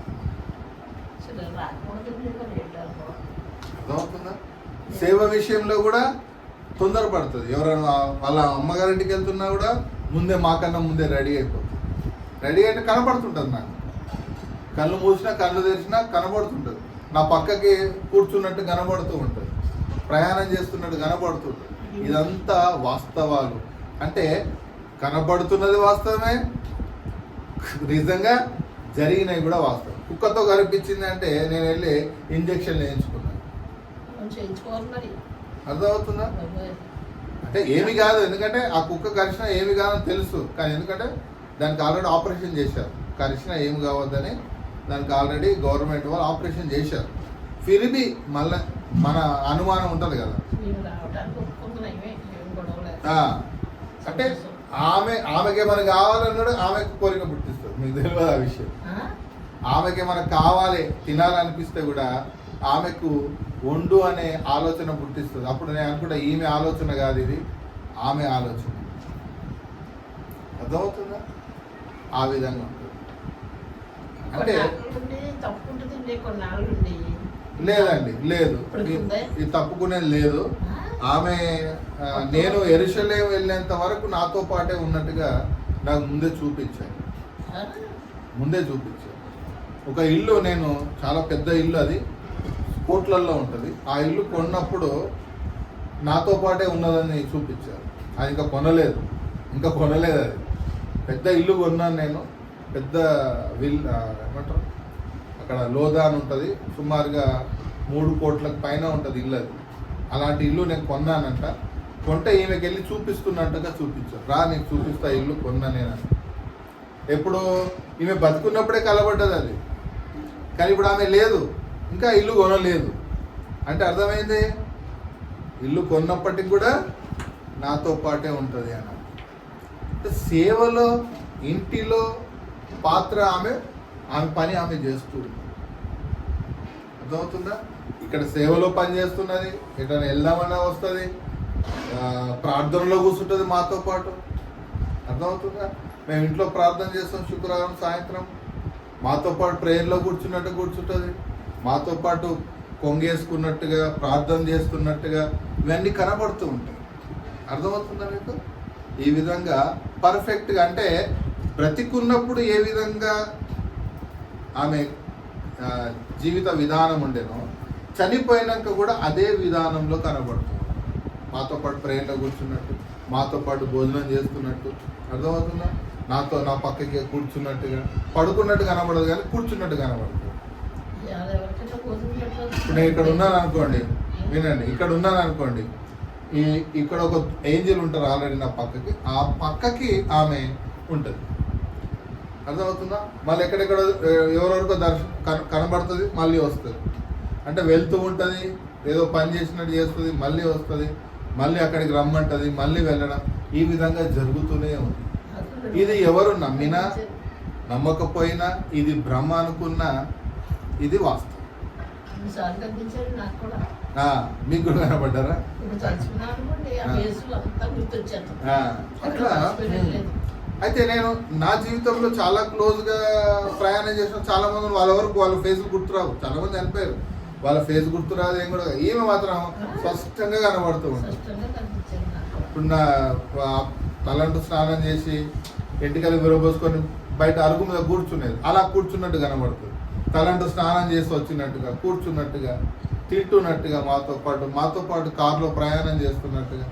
అర్థమవుతుందా? సేవ విషయంలో కూడా తొందరపడుతుంది. ఎవరైనా వాళ్ళ అమ్మగారింటికి వెళ్తున్నా కూడా ముందే మాకన్నా ముందే రెడీ అయిపోతుంది. రెడీ అయితే కనపడుతుంటుంది. నాకు కళ్ళు మూసినా కళ్ళు తెరిచినా కనబడుతుంటుంది. నా పక్కకి కూర్చున్నట్టు కనబడుతూ ఉంటుంది, ప్రయాణం చేస్తున్నట్టు కనబడుతుంటుంది. ఇదంతా వాస్తవాలు. అంటే కనబడుతున్నది వాస్తవమే, నిజంగా జరిగినవి కూడా వాస్తవం. కుక్కతో కనిపించింది అంటే నేను వెళ్ళి ఇంజక్షన్ వేయించుకున్నాను. అర్థమవుతుందా? అంటే ఏమి కాదు, ఎందుకంటే ఆ కుక్క కరిచినా ఏమి కాదని తెలుసు. కానీ ఎందుకంటే దానికి ఆల్రెడీ ఆపరేషన్ చేశారు. కరిచినా ఏమి కావద్దని దానికి ఆల్రెడీ గవర్నమెంట్ వాళ్ళు ఆపరేషన్ చేశారు. ఫిరిబి మళ్ళీ మన అనుమానం ఉంటుంది కదా. అంటే ఆమెకి ఏమైనా కావాలన్నాడు, ఆమెకు కోరిక పుట్టిస్తుంది. మీకు తెలియదు ఆ విషయం. ఆమెకి ఏమైనా కావాలి, తినాలనిపిస్తే కూడా ఆమెకు వండు అనే ఆలోచన పుట్టిస్తుంది. అప్పుడు నేను అనుకుంటా ఈమె ఆలోచన కాదు, ఇది ఆమె ఆలోచన. అర్థమవుతుందా? ఆ విధంగా ఉంటుంది. అంటే లేదండి, లేదు, ఇది తప్పుకునేది లేదు. ఆమె నేను యెరూషలేము వెళ్ళేంత వరకు నాతో పాటే ఉన్నట్టుగా నాకు ముందే చూపించాను. ఒక ఇల్లు, నేను చాలా పెద్ద ఇల్లు, అది కోట్లల్లో ఉంటుంది. ఆ ఇల్లు కొన్నప్పుడు నాతో పాటే ఉన్నదని చూపించారు. అది ఇంకా కొనలేదు అది. పెద్ద ఇల్లు కొన్నాను నేను. పెద్ద ఏమంటారు, అక్కడ లోదా అని ఉంటుంది, సుమారుగా 3 కోట్లకు పైన ఉంటుంది ఇల్లు. అది అలాంటి ఇల్లు నేను కొన్నానంట. కొంటే ఈమెకి వెళ్ళి చూపిస్తున్నట్టుగా చూపించారు. రా నీకు చూపిస్తా ఇల్లు కొన్నా నేను. ఎప్పుడు ఈమె బతుకున్నప్పుడే కలబడ్డది అది. కానీ ఇప్పుడు ఆమె లేదు, ఇంకా ఇల్లు కొనలేదు. అంటే అర్థమైంది, ఇల్లు కొన్నప్పటికి కూడా నాతో పాటే ఉంటుంది అన్న. సేవలో, ఇంటిలో పాత్ర ఆమె పని ఆమె చేస్తూ, అర్థమవుతుందా? ఇక్కడ సేవలో పని చేస్తున్నది, ఎక్కడైనా వెళ్దామన్నా వస్తుంది, ప్రార్థనలో కూర్చుంటుంది మాతో పాటు. అర్థమవుతుందా? మేము ఇంట్లో ప్రార్థన చేస్తాం శుక్రవారం సాయంత్రం, మాతో పాటు ప్రేయర్లో కూర్చుంటుంది, మాతో పాటు కొంగేసుకున్నట్టుగా ప్రార్థన చేస్తున్నట్టుగా ఇవన్నీ కనబడుతూ ఉంటాయి. అర్థమవుతుందా మీకు? ఈ విధంగా పర్ఫెక్ట్గా, అంటే బ్రతికున్నప్పుడు ఏ విధంగా ఆమె జీవిత విధానం ఉండేనో, చనిపోయినాక కూడా అదే విధానంలో కనబడుతుంది. మాతో పాటు ప్రేయర్లో కూర్చున్నట్టు, మాతో పాటు భోజనం చేస్తున్నట్టు. అర్థమవుతుందా? నా పక్కకి కూర్చున్నట్టుగా, పడుకున్నట్టు కనబడదు కానీ కూర్చున్నట్టు కనబడుతుంది. ఇప్పుడు నేను ఇక్కడ ఉన్నాను అనుకోండి, వినండి, ఇక్కడ ఉన్నాను అనుకోండి, ఇక్కడ ఒక ఏంజిల్ ఉంటారు ఆల్రెడీ నా పక్కకి, ఆ పక్కకి ఆమె ఉంటుంది. అర్థమవుతుందా? మళ్ళీ ఎక్కడెక్కడ ఎవరెవరికో కనబడుతుంది, మళ్ళీ వస్తుంది. అంటే వెళ్తూ ఉంటుంది, ఏదో పని చేసినట్టు చేస్తుంది, మళ్ళీ వస్తుంది, మళ్ళీ అక్కడికి రమ్మంటుంది, మళ్ళీ వెళ్ళడం, ఈ విధంగా జరుగుతూనే ఉంది. ఇది ఎవరు నమ్మినా నమ్మకపోయినా, ఇది భ్రమ అనుకున్నా, ఇది వాస్తవం. కొన్నిసార్లు కనిపించారు నాకు కూడా. మీకు కూడా కనబడ్డారా? ఇప్పుడు తలుచుకున్నాను అనుకోండి, ఆ ఫేస్లు అంతా గుర్తొచ్చాను. అట్లా అయితే నేను నా జీవితంలో చాలా క్లోజ్గా ప్రయాణం చేసిన చాలా మంది వాళ్ళ వరకు వాళ్ళ ఫేస్ గుర్తురావు. చాలా మంది చనిపోయారు, వాళ్ళ ఫేస్ గుర్తురాదు. ఏం కూడా ఈమె మాత్రం స్పష్టంగా కనబడుతూ ఉంటుంది. స్పష్టంగా కనిపించారు నాకు. ఇప్పుడు నా తలంటు స్నానం చేసి ఎంటికలు విరబోసుకొని బయట అరుగు మీద కూర్చునేది, అలా కూర్చున్నట్టు కనబడుతుంది. తలంటు స్నానం చేసి వచ్చినట్టుగా, కూర్చున్నట్టుగా, తింటున్నట్టుగా, మాతో పాటు కారులో ప్రయాణం చేస్తున్నట్టుగా,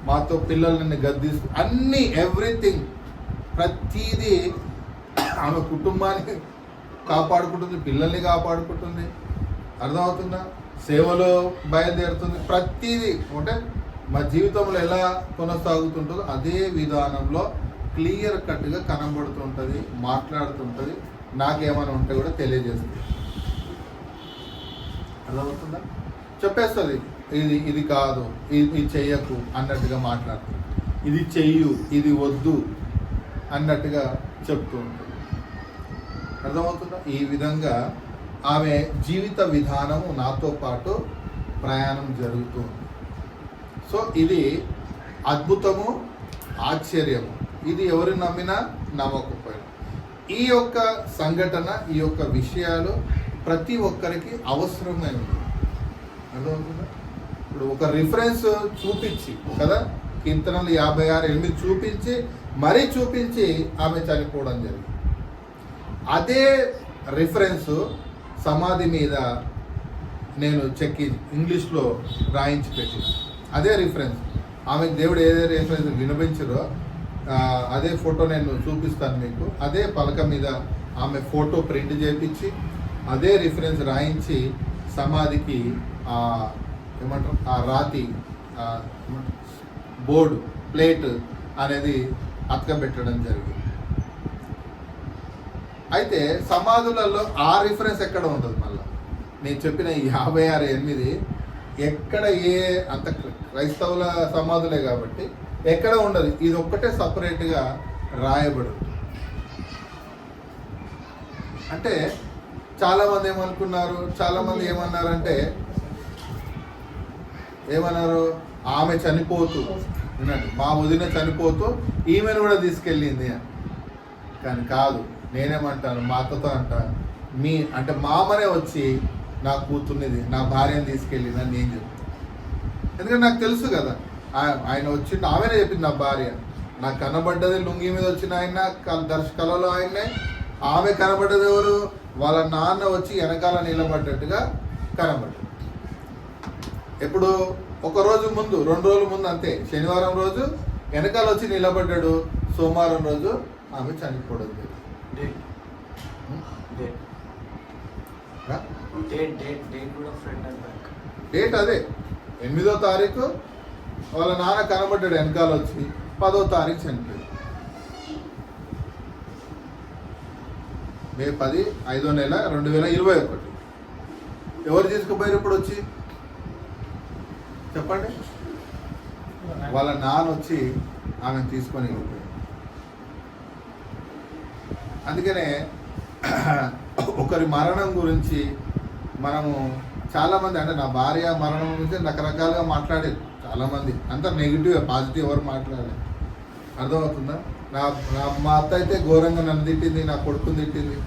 మాతో పిల్లల్ని గద్దిస్తూ అన్నీ ఎవ్రీథింగ్ ప్రతిదీ ఆమె కుటుంబాన్ని కాపాడుకుంటుంది, పిల్లల్ని కాపాడుకుంటుంది. అర్థమవుతుందా? సేవలో బయలుదేరుతుంది. ప్రతిదీ అంటే మా జీవితంలో ఎలా కొనసాగుతుంటుందో అదే విధానంలో క్లియర్ కట్గా కనబడుతుంటుంది, మాట్లాడుతుంటుంది. నాకేమైనా ఉంటే కూడా తెలియజేస్తుంది. అర్థమవుతుందా? చెప్పేస్తుంది, ఇది కాదు, ఇది చెయ్యకు అన్నట్టుగా మాట్లాడుతుంది, ఇది చెయ్యు, ఇది వద్దు అన్నట్టుగా చెప్తూ ఉంటుంది. అర్థమవుతుందా? ఈ విధంగా ఆమె జీవిత విధానము నాతో పాటు ప్రయాణం జరుగుతుంది. సో ఇది అద్భుతము, ఆశ్చర్యము. ఇది ఎవరు నమ్మినా నమ్మకపోయినా, ఈ యొక్క సంఘటన, ఈ యొక్క విషయాలు ప్రతి ఒక్కరికి అవసరమైనది. అర్థమవుతుందా? ఇప్పుడు ఒక రిఫరెన్స్ చూపించి కదా, కీర్తనలు 56:8 చూపించి ఆమె చనిపోవడం జరిగింది. అదే రిఫరెన్స్ సమాధి మీద నేను చెక్కి ఇంగ్లీష్లో రాయించి పెట్టిన అదే రిఫరెన్స్. ఆమెకు దేవుడు ఏదే రిఫరెన్స్ వినిపించారో అదే ఫోటో నేను చూపిస్తాను మీకు. అదే పలక మీద ఆమె ఫోటో ప్రింట్ చేయించి అదే రిఫరెన్స్ రాయించి సమాధికి ఏమంటారు ఆ రాతి బోర్డు ప్లేట్ అనేది అతకబెట్టడం జరిగింది. అయితే సమాధులలో ఆ రిఫరెన్స్ ఎక్కడ ఉండదు. మళ్ళీ నేను చెప్పిన 56:8 ఎక్కడ అంత క్రైస్తవుల సమాధులే కాబట్టి ఎక్కడ ఉండదు. ఇది ఒక్కటే సపరేట్గా రాయబడు. అంటే చాలామంది ఏమనుకున్నారు, చాలామంది ఏమన్నారంటే ఆమె చనిపోతూ వినండి, మా వదిన చనిపోతూ ఈమెను కూడా తీసుకెళ్ళింది అని. కానీ కాదు, నేనేమంటాను, మా అత్తతో అంటాను, అంటే మామనే వచ్చి నా కూతుర్నిది, నా భార్యను తీసుకెళ్ళింది అని నేను చెప్తాను. ఎందుకంటే నాకు తెలుసు కదా, ఆయన వచ్చిండు, ఆమెనే చెప్పింది నా భార్య. నాకు కనబడ్డది లుంగి మీద వచ్చిన ఆయన, దర్శకలలో ఆయన్నే. ఆమె కనబడ్డది ఎవరు? వాళ్ళ నాన్న వచ్చి వెనకాల నిలబడ్డట్టుగా కనబడ్డాడు. ఎప్పుడు? ఒక రోజు ముందు, 2 రోజుల ముందు అంతే. శనివారం రోజు వెనకాల వచ్చి నిలబడ్డాడు, సోమవారం రోజు ఆమె చనిపోవడం జరిగింది. డేట్ అదే 8వ తారీఖు వాళ్ళ నాన్న కనబడ్డాడు వెనకాల వచ్చి, 10వ తారీఖు చనిపోయాడు. మే 10, 5వ నెల 2021. ఎవరు తీసుకుపోయారు ఇప్పుడు వచ్చి? చెప్పండి. వాళ్ళ నాన్న వచ్చి ఆమెను తీసుకొని వెళ్ళిపోయాడు. అందుకనే ఒకరి మరణం గురించి మనము చాలామంది, అంటే నా భార్య మరణం గురించి రకరకాలుగా మాట్లాడేది చాలామంది. అంతా నెగిటివ్, పాజిటివ్ ఎవరు మాట్లాడారు? అర్థమవుతుందా? మా అత్త అయితే ఘోరంగా నన్ను తిట్టింది, నా కొడుకుని తిట్టింది.